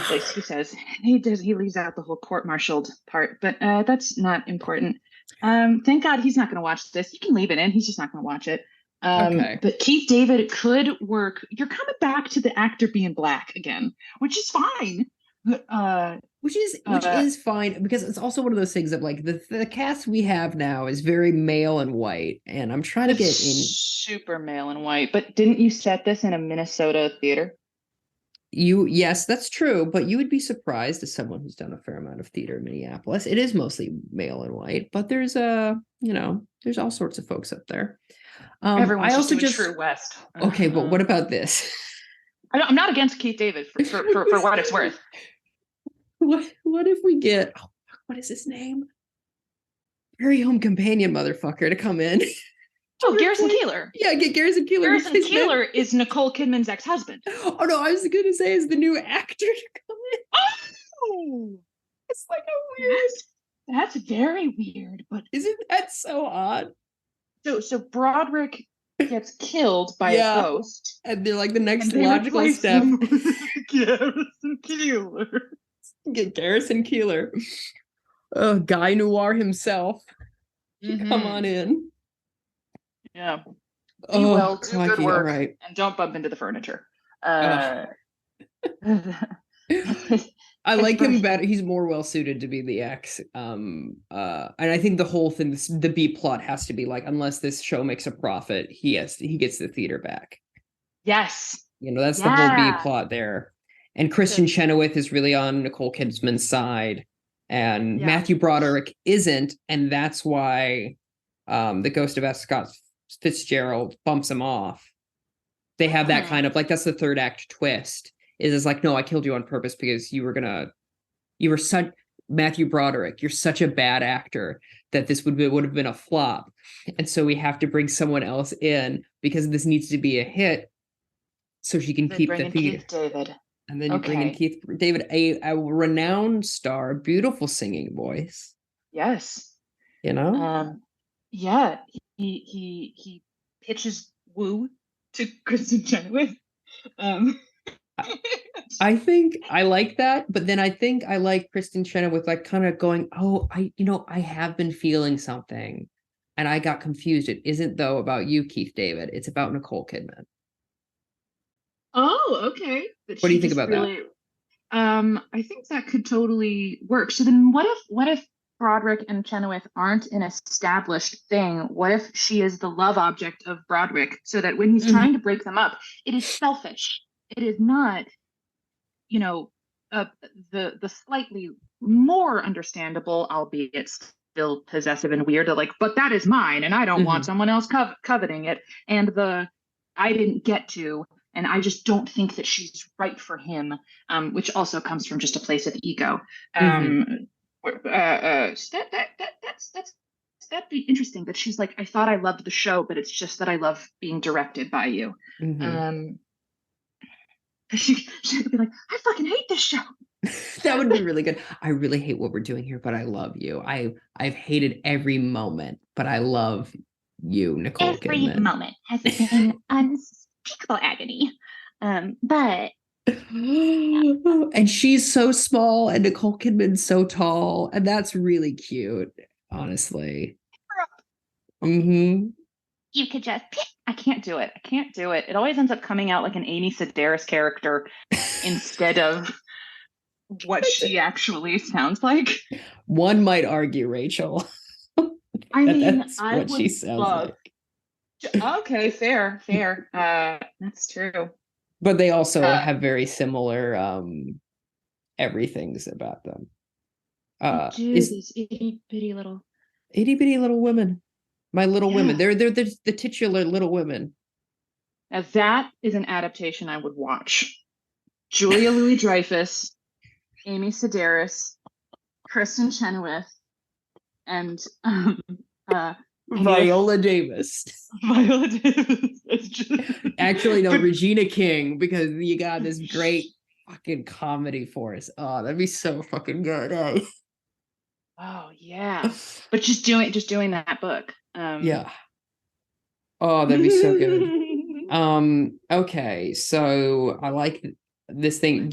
He says, he leaves out the whole court-martialed part, but that's not important. Thank God he's not going to watch this. You can leave it in. He's just not going to watch it. Okay. But Keith David could work. You're coming back to the actor being black again, which is fine. Which is fine, because it's also one of those things of like the cast we have now is very male and white, and I'm trying to get in super male and white. But didn't you set this in a Minnesota theater? Yes, that's true, but you would be surprised as someone who's done a fair amount of theater in Minneapolis. It is mostly male and white, but there's there's all sorts of folks up there. Everyone's also just True West. Okay, but what about this? I'm not against Keith David for what it's worth. What if we get what is his name? Very Home Companion motherfucker to come in. Oh, Garrison Keillor. Yeah, get Garrison Keillor. Garrison Keillor is Nicole Kidman's ex-husband. Oh no, I was going to say is the new actor to come in. Oh, it's like a weird. That's very weird, but isn't that so odd? So Broderick gets killed by a ghost, and they're like the next logical step. Garrison Keillor. Get Garrison Keillor, Guy Noir himself. Come on in. Yeah. Be well, do good work, all right. and don't bump into the furniture. I like him better. He's more well suited to be the ex. And I think the whole thing, the B plot has to be like, unless this show makes a profit, he gets the theater back. Yes. That's the whole B plot there. And Kristen Chenoweth is really on Nicole Kidman's side, and Matthew Broderick isn't, and that's why the Ghost of S. Scott Fitzgerald bumps him off. They have that kind of like, that's the third act twist. Is like, no, I killed you on purpose because you were such Matthew Broderick. You're such a bad actor that this would have been a flop, and so we have to bring someone else in because this needs to be a hit, so she can keep the theater. Keith David. And then you bring in Keith David, a renowned star, beautiful singing voice. Yes. Yeah. He pitches woo to Kristen Chenoweth. I think I like that, but then I think I like Kristen Chenoweth like kind of going, oh, I have been feeling something, and I got confused. It isn't though about you, Keith David. It's about Nicole Kidman. Oh, okay. What do you think about that? I think that could totally work. So then what if Broderick and Chenoweth aren't an established thing? What if she is the love object of Broderick, so that when he's trying to break them up, it is selfish. It is not, you know, the slightly more understandable, albeit still possessive and weird, like, but that is mine and I don't want someone else coveting it. And the I didn't get to, and I just don't think that she's right for him, which also comes from just a place of ego. That'd be interesting. That she's like, I thought I loved the show, but it's just that I love being directed by you. She could be like, I fucking hate this show. That would be really good. I really hate what we're doing here, but I love you. I've hated every moment, but I love you, Nicole Kidman. Every moment has been unspeakable agony. But and she's so small and Nicole Kidman's so tall, and that's really cute, honestly. you could just pick. I can't do it. It always ends up coming out like an Amy Sedaris character instead of what she actually sounds like. One might argue, Rachel. I mean, that's I what would she sounds love. like. Okay, fair. That's true. But they also have very similar everythings about them. These itty bitty little women. My Little Women. They're the titular Little Women. Now that is an adaptation I would watch. Julia Louis-Dreyfus, Amy Sedaris, Kristen Chenoweth, and Viola Davis. Viola Davis. Actually, no, Regina King, because you got this great fucking comedy for us. Oh, that'd be so fucking good. Eh? Oh yeah, but just doing that book. Yeah. Oh, that'd be so good. Okay, so I like this thing.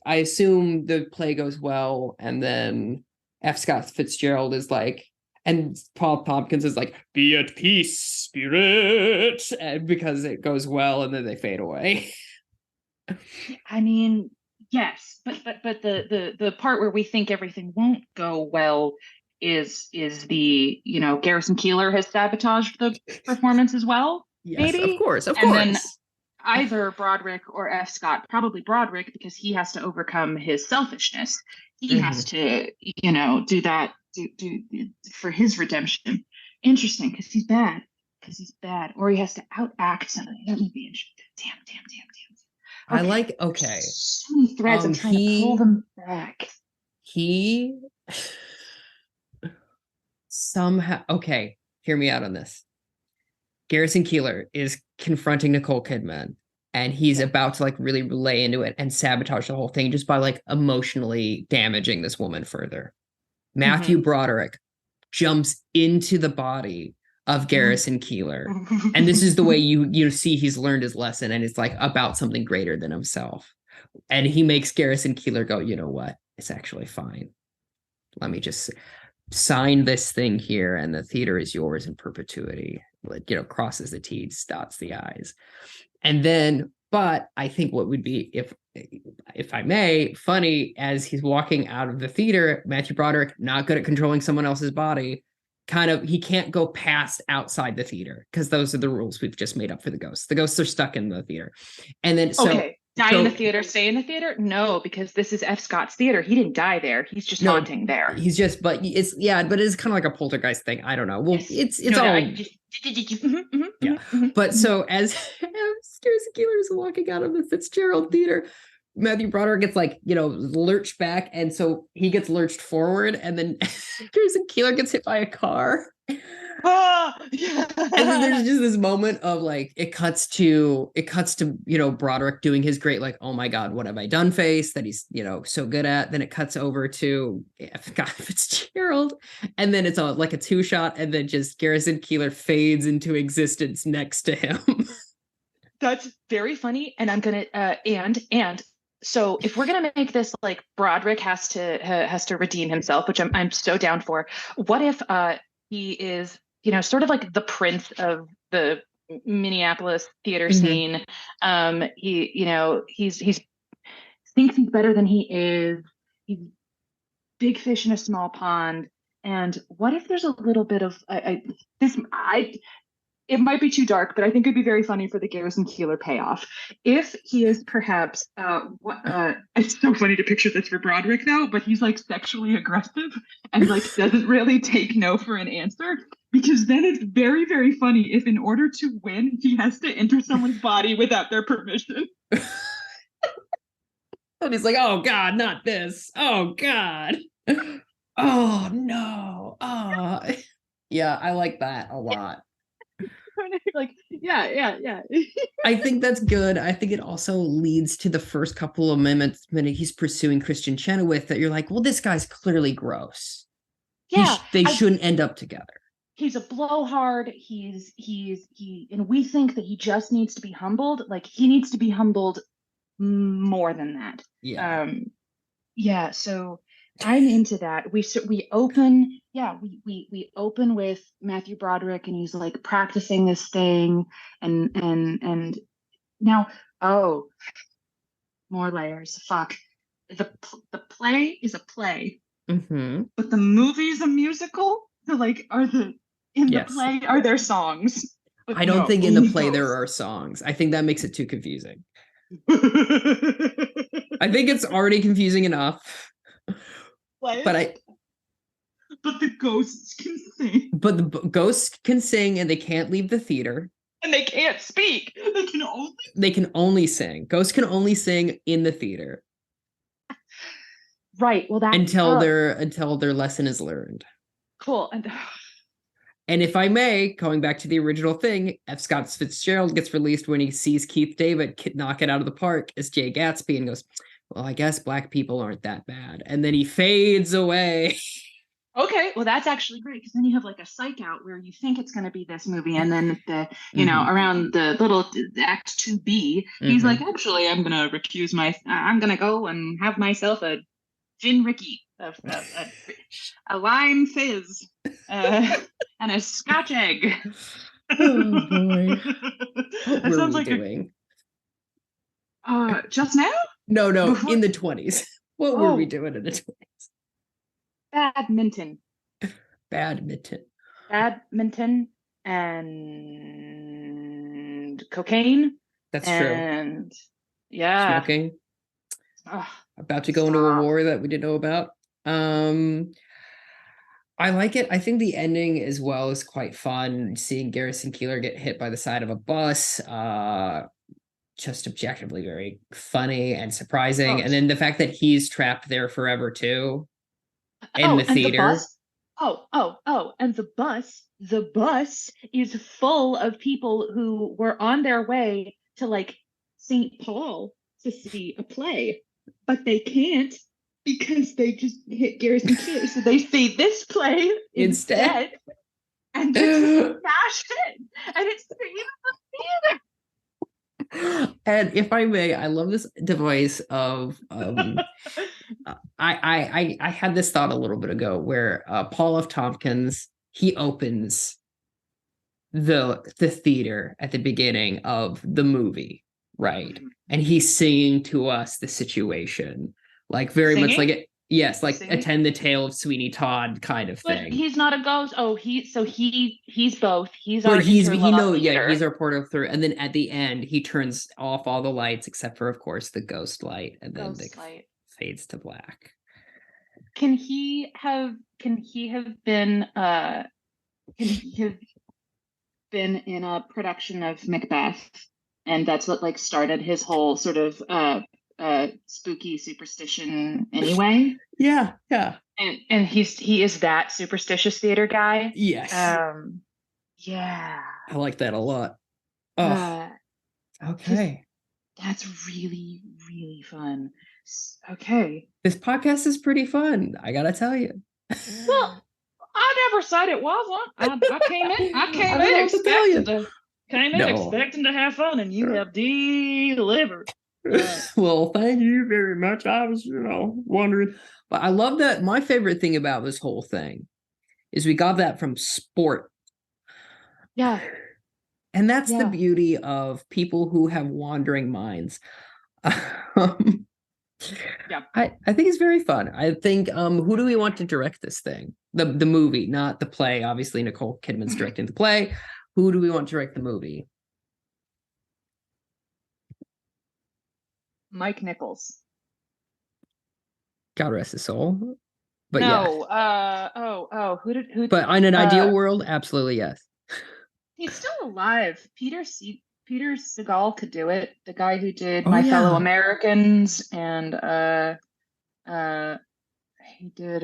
I assume the play goes well, and then F. Scott Fitzgerald is like, and Paul Tompkins is like, "Be at peace, spirit," and because it goes well, and then they fade away. I mean, yes, but the part where we think everything won't go well is the, Garrison Keillor has sabotaged the performance as well. Yes, maybe? of course. And then either Broderick or F. Scott, probably Broderick, because he has to overcome his selfishness. He has to, do that do for his redemption. Interesting, because he's bad. Or he has to outact somebody. That would be interesting. Damn. I like, okay. So many threads. I'm trying to pull them back. He somehow, okay, hear me out on this. Garrison Keillor is confronting Nicole Kidman, and he's about to like really lay into it and sabotage the whole thing just by like emotionally damaging this woman further. Matthew Broderick jumps into the body of Garrison Keillor, and this is the way you see he's learned his lesson, and it's like about something greater than himself. And he makes Garrison Keillor go, you know what? It's actually fine. Let me just sign this thing here, and the theater is yours in perpetuity. Crosses the T's, dots the I's. And then, but I think what would be, if I may, funny, as he's walking out of the theater, Matthew Broderick, not good at controlling someone else's body, he can't go past outside the theater, because those are the rules we've just made up for the ghosts. The ghosts are stuck in the theater. And then, die in the theater, stay in the theater? No, because this is F. Scott's theater. He didn't die there. He's just haunting there. He's just, but it's kind of like a poltergeist thing. I don't know. Well, yes. it's all. But so as Garrison Keillor is walking out of the Fitzgerald theater, Matthew Broderick gets lurched back, and so he gets lurched forward, and then Garrison Keillor gets hit by a car. Yeah. And then there's just this moment of like it cuts to Broderick doing his great oh my god, what have I done face that he's so good at. Then it cuts over to Scott Fitzgerald, and then it's like a two shot, and then just Garrison Keillor fades into existence next to him. That's very funny, and I'm gonna and so if we're gonna make this like Broderick has to redeem himself, which I'm so down for. What if he is sort of like the prince of the Minneapolis theater scene? He's thinks he's better than he is. He's big fish in a small pond. And what if there's a little bit of it might be too dark, but I think it'd be very funny for the Garrison Keillor payoff. If he is perhaps, it's so funny to picture this for Broderick now, but he's like sexually aggressive and like doesn't really take no for an answer, because then it's very, very funny if in order to win, he has to enter someone's body without their permission. And he's like, oh God, not this. Oh God. Oh no. Oh. Yeah, I like that a lot. Like, yeah. I think that's good. I think it also leads to the first couple of minutes when he's pursuing Christian Chenoweth that you're like, well, this guy's clearly gross. Yeah. They shouldn't end up together. He's a blowhard. And we think that he just needs to be humbled. Like, he needs to be humbled more than that. Yeah. Yeah. So I'm into that. We open with Matthew Broderick, and he's like practicing this thing, and now, oh, more layers. Fuck. The play is a play, but the movie's a musical. So like, the play are there songs? I don't think in the play there are songs. I think that makes it too confusing. I think it's already confusing enough. But the ghosts can sing. But the ghosts can sing, and they can't leave the theater. And they can't speak. They can only sing. Ghosts can only sing in the theater. Right. Well, that until their lesson is learned. Cool. And if I may, going back to the original thing, F. Scott Fitzgerald gets released when he sees Keith David knock it out of the park as Jay Gatsby and goes, well, I guess black people aren't that bad. And then he fades away. Okay, well, that's actually great, because then you have like a psych out where you think it's going to be this movie, and then around the little Act 2B, he's like, actually, I'm going to I'm going to go and have myself a gin Ricky, a lime fizz, and a Scotch egg. Oh boy, what that were sounds we like doing? Just now? No, Before? In the 20s. What were we doing in the 20s? Badminton and cocaine. That's true. And yeah, smoking. About to go into a war that we didn't know about. I like it. I think the ending as well is quite fun. Seeing Garrison Keillor get hit by the side of a bus, just objectively very funny and surprising. And then the fact that he's trapped there forever too, in the theater. And the bus is full of people who were on their way to like St. Paul to see a play, but they can't because they just hit Garrison Keillor. So they see this play instead and just smash it. And it's in the theater. And if I may, I love this device of I had this thought a little bit ago where Paul F. Tompkins, he opens the theater at the beginning of the movie, right? And he's singing to us the situation, like very much like it. Yes, like Attend the Tale of Sweeney Todd kind of thing. But he's not a ghost. Oh, he's both. He's our portal through. And then at the end, he turns off all the lights except for, of course, the ghost light, and then it fades to black. Can he have been in a production of Macbeth, and that's what like started his whole sort of spooky superstition anyway? Yeah. And he is that superstitious theater guy. Yes. Yeah. I like that a lot. Okay. That's really, really fun. Okay. This podcast is pretty fun, I gotta tell you. Well, I never said it wasn't. I came in expecting to have fun, and you have delivered. Well, thank you very much. I was, wondering. But I love that. My favorite thing about this whole thing is we got that from sport. Yeah. And that's the beauty of people who have wandering minds. Yeah. I think it's very fun. I think who do we want to direct this thing? The movie, not the play. Obviously, Nicole Kidman's directing the play. Who do we want to direct the movie? Mike Nichols. God rest his soul. But No, yeah. who But in an ideal world, absolutely yes. he's still alive. Peter Segal could do it. The guy who did Oh, My yeah. Fellow Americans and he did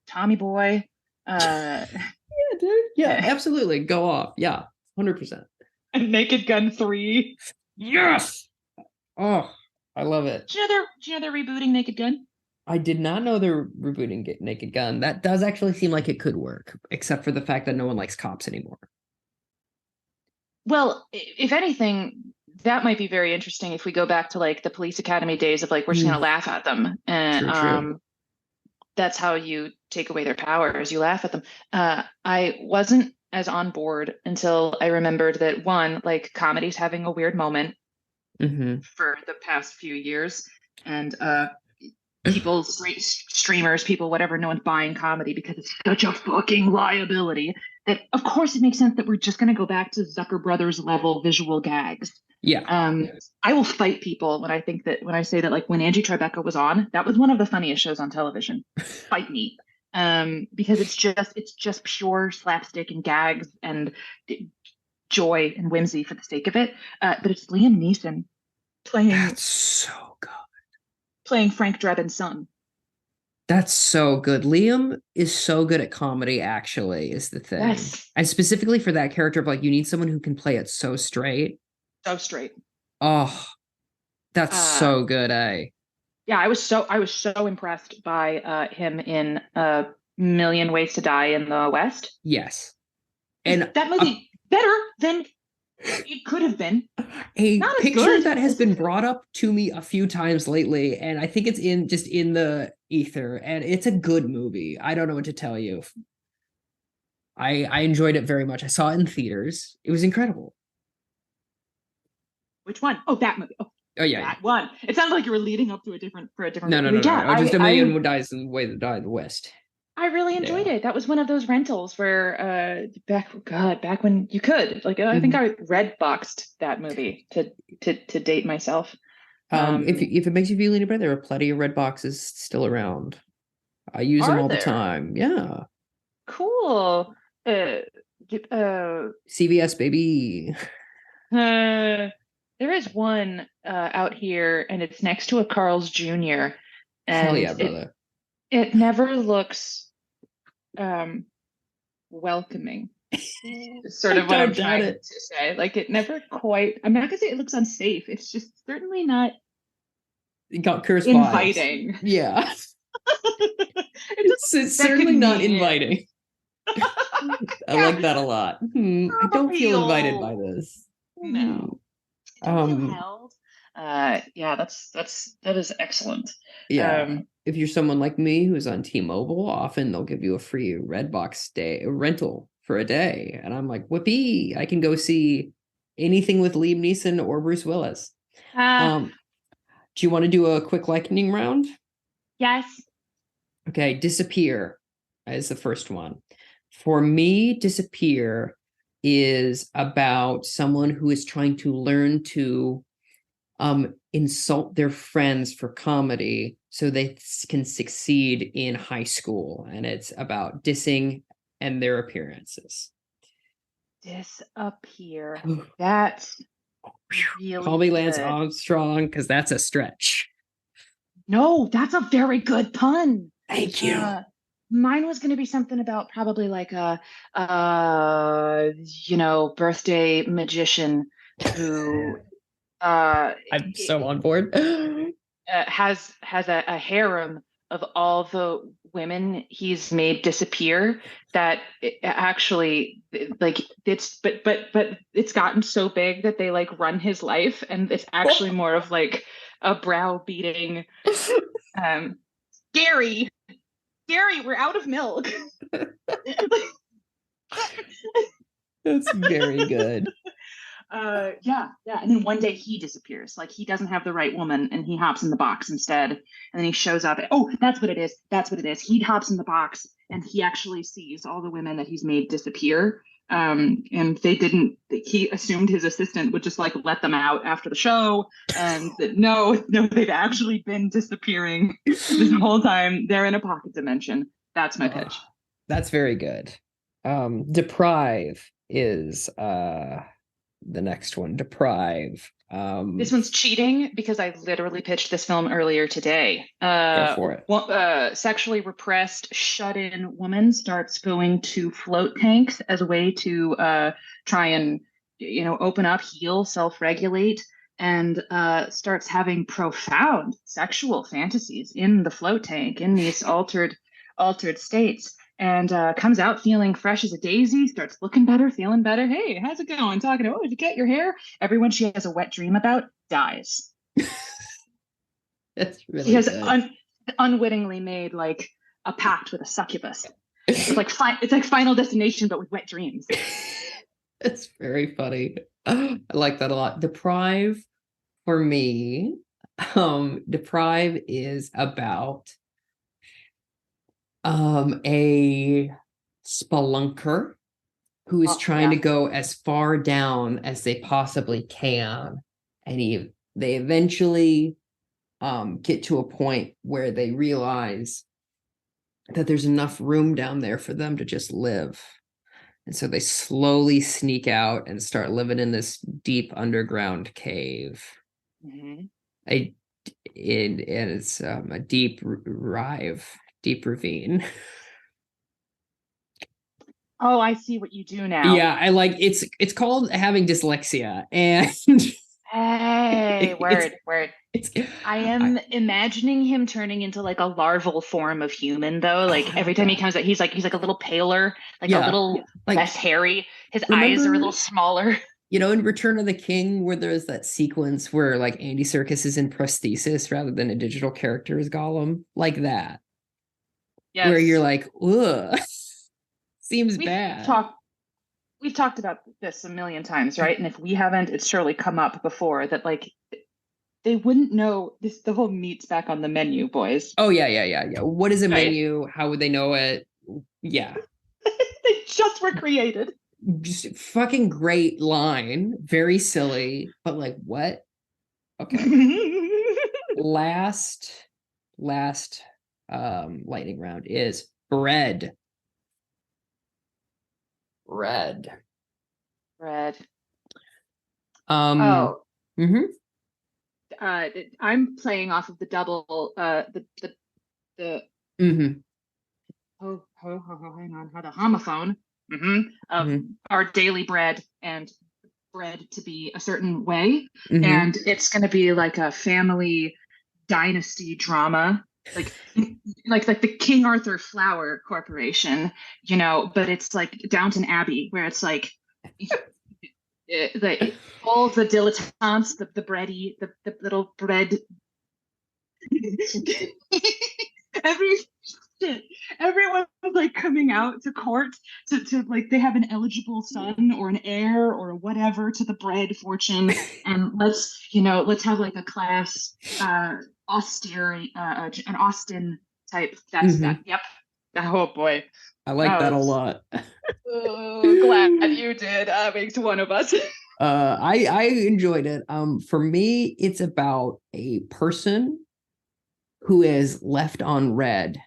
Tommy Boy. Yeah, dude. Yeah, absolutely. Go off. Yeah, 100%. And Naked Gun 3. Yes. Oh, I love it. Do you know they're rebooting Naked Gun? I did not know they're rebooting Naked Gun. That does actually seem like it could work, except for the fact that no one likes cops anymore. Well, if anything, that might be very interesting if we go back to like the police academy days of like we're just gonna laugh at them. And True. that's how you take away their powers. You laugh at them. I wasn't as on board until I remembered that one, like comedy's having a weird moment for the past few years. And people, streamers, people, whatever, no one's buying comedy because it's such a fucking liability that, of course, it makes sense that we're just going to go back to Zucker Brothers level visual gags. Yeah. I will fight people when I say that, like when Angie Tribeca was on, that was one of the funniest shows on television. Fight me. Because it's just pure slapstick and gags and joy and whimsy for the sake of it. But it's Liam Neeson playing. That's so good. Playing Frank Drebin's son. That's so good. Liam is so good at comedy, actually, is the thing. Yes. And specifically for that character of like, you need someone who can play it so straight. So straight. Oh, that's so good, eh? Yeah, I was so impressed by him in A Million Ways to Die in the West. Yes. And that movie better than it could have been. A Not as picture good. that has been brought up to me a few times lately, and I think it's in the ether, and it's a good movie. I don't know what to tell you. I enjoyed it very much. I saw it in theaters. It was incredible. Which one? Oh, that movie. Oh yeah, that one. It sounded like you were leading up to a different movie. No. Yeah, Just A Million Dies in the Way that died in the West. I really enjoyed it. That was one of those rentals where back when you could. Like I think I red boxed that movie to date myself. If it makes you feel any better, there are plenty of red boxes still around. I use them all the time. Yeah. Cool. CVS baby. There is one out here, and it's next to a Carl's Jr. And hell yeah, brother. It never looks welcoming. Sort of what I'm trying to say. Like it never quite. I'm not gonna say it looks unsafe. It's just certainly not. It got cursed inviting. Vibes. Yeah. it's certainly not inviting. I like that a lot. I don't feel invited by this. No. Held. Yeah, that is excellent. Yeah. If you're someone like me who's on T-Mobile, often they'll give you a free Redbox rental for a day, and I'm like, whoopee! I can go see anything with Liam Neeson or Bruce Willis. Do you want to do a quick lightning round? Yes. Okay, Disappear is the first one. For me, Disappear is about someone who is trying to learn to insult their friends for comedy so they can succeed in high school. And it's about dissing and their appearances. Disappear. That's really Call me Lance good. Armstrong, because that's a stretch. No, that's a very good pun. Thank you. Mine was going to be something about probably like a birthday magician who I'm so on board. has a harem of all the women he's made disappear that actually like it's but it's gotten so big that they like run his life, and it's actually more of like a browbeating Gary, we're out of milk. That's very good. Yeah. And then one day he disappears. Like he doesn't have the right woman and he hops in the box instead. And then he shows up. Oh, that's what it is. He hops in the box and he actually sees all the women that he's made disappear. And he assumed his assistant would just like let them out after the show. And that no, they've actually been disappearing this whole time. They're in a pocket dimension. That's my pitch. That's very good. Deprive is the next one. Deprive. This one's cheating because I literally pitched this film earlier today. Go for it. Sexually repressed, shut-in woman starts going to float tanks as a way to try and open up, heal, self-regulate, and starts having profound sexual fantasies in the float tank in these altered states. And comes out feeling fresh as a daisy, starts looking better, feeling better. Hey, how's it going? Talking to, did you get your hair? Everyone she has a wet dream about dies. That's really She has good. unwittingly made like a pact with a succubus. It's like Final Destination, but with wet dreams. It's very funny. I like that a lot. Deprive, for me, Deprive is about a spelunker who is trying to go as far down as they possibly can, and they eventually get to a point where they realize that there's enough room down there for them to just live, and so they slowly sneak out and start living in this deep underground cave. Mm-hmm. And it's a deep ravine. Oh, I see what you do now. Yeah, I like it's called having dyslexia, and hey, word. I am imagining him turning into like a larval form of human though. Like every time he comes out, he's like a little paler, like a little less hairy. His eyes are a little smaller. In Return of the King, where there's that sequence where like Andy Serkis is in prosthesis rather than a digital character as Gollum, like that. Yes. Where you're like, ugh, seems bad. We've talked about this a million times, right? And if we haven't, it's surely come up before that like they wouldn't know this. The whole meat's back on the menu, boys. Oh yeah. What is a menu? How would they know it? Yeah. They just were created. Just fucking great line. Very silly, but like what? Okay. last lightning round is bread. Bread. Mm-hmm. I'm playing off of the double the mm-hmm. hang on, how the homophone of our daily bread and bread to be a certain way, and it's going to be like a family dynasty drama, like the King Arthur Flour Corporation, but it's like Downton Abbey, where it's like all the dilettantes, the bready, the little bread. Everyone's like coming out to court to like they have an eligible son or an heir or whatever to the bread fortune, and let's have like a class austere an Austin type. That's that. Yep. Oh boy, I like that a lot. Glad you did. Makes one of us. I enjoyed it. For me, it's about a person who is left on red,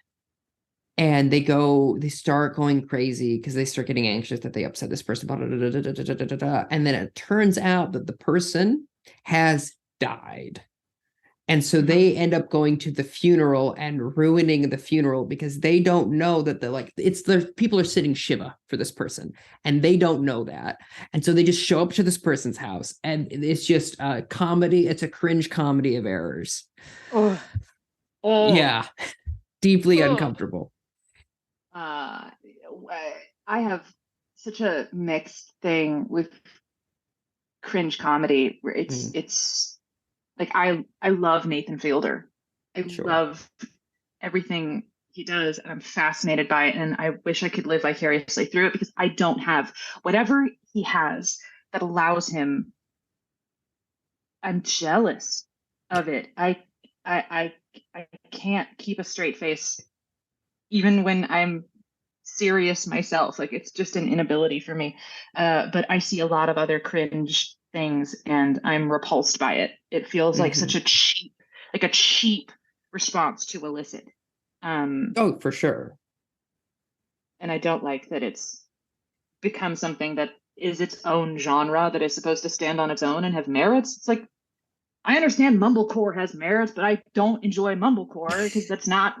and they start going crazy because they start getting anxious that they upset this person, and then it turns out that the person has died. And so they end up going to the funeral and ruining the funeral because they don't know that people are sitting Shiva for this person, and they don't know that. And so they just show up to this person's house, and it's just a comedy. It's a cringe comedy of errors. Yeah. Deeply uncomfortable. I have such a mixed thing with cringe comedy where it's like I love Nathan Fielder. I love everything he does, and I'm fascinated by it, and I wish I could live vicariously through it because I don't have whatever he has that allows him. I'm jealous of it. I can't keep a straight face even when I'm serious myself. Like, it's just an inability for me. But I see a lot of other cringe things and I'm repulsed by it. It feels like such a cheap response to illicit. Oh, for sure. And I don't like that it's become something that is its own genre that is supposed to stand on its own and have merits. It's like, I understand mumblecore has merits, but I don't enjoy mumblecore because that's not.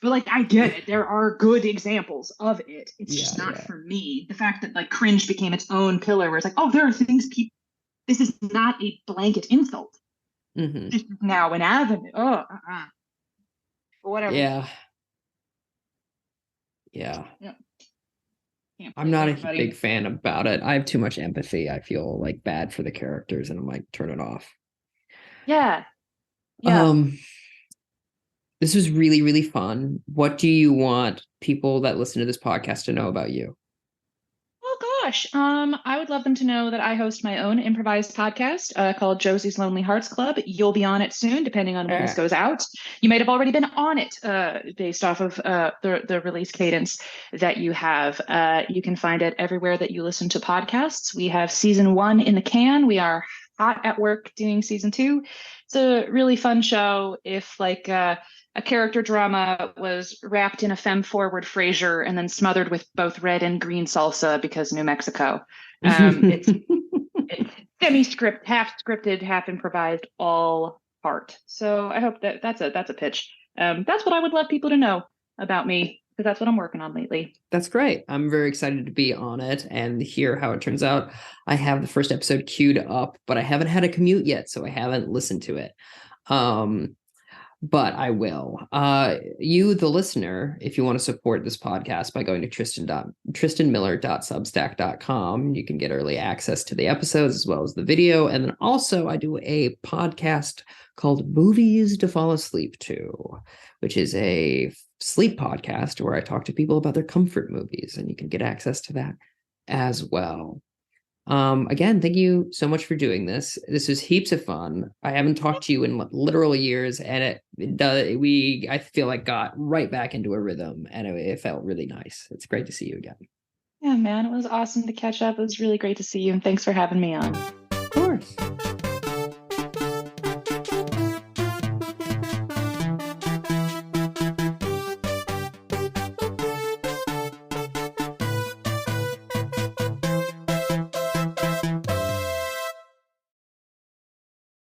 But like, I get it. There are good examples of it. It's just not for me. The fact that like cringe became its own pillar, where it's like, oh, there are things people. This is not a blanket insult. This is now an avenue. Oh, whatever. Yeah. Can't I'm not please a everybody. big fan about it. I have too much empathy. I feel like bad for the characters and I'm like, turn it off. Yeah. This was really, really fun. What do you want people that listen to this podcast to know about you? Oh gosh, I would love them to know that I host my own improvised podcast called Josie's Lonely Hearts Club. You'll be on it soon, depending on when this goes out. You might have already been on it based off of the release cadence that you have. You can find it everywhere that you listen to podcasts. We have season 1 in the can. We are hot at work doing season 2. It's a really fun show. If like a character drama was wrapped in a femme-forward Frasier and then smothered with both red and green salsa because New Mexico. It's semi-script, half scripted, half improvised, all part. So I hope that's a pitch. That's what I would love people to know about me, because that's what I'm working on lately. That's great. I'm very excited to be on it and hear how it turns out. I have the first episode queued up, but I haven't had a commute yet, so I haven't listened to it. But I will. You, the listener, if you want to support this podcast by going to tristanmiller.substack.com, you can get early access to the episodes as well as the video. And then also I do a podcast called Movies to Fall Asleep To, which is a sleep podcast where I talk to people about their comfort movies, and you can get access to that as well. Again, thank you so much for doing this. This was heaps of fun. I haven't talked to you in literal years, and I feel like got right back into a rhythm, and it felt really nice. It's great to see you again. Yeah, man, it was awesome to catch up. It was really great to see you, and thanks for having me on.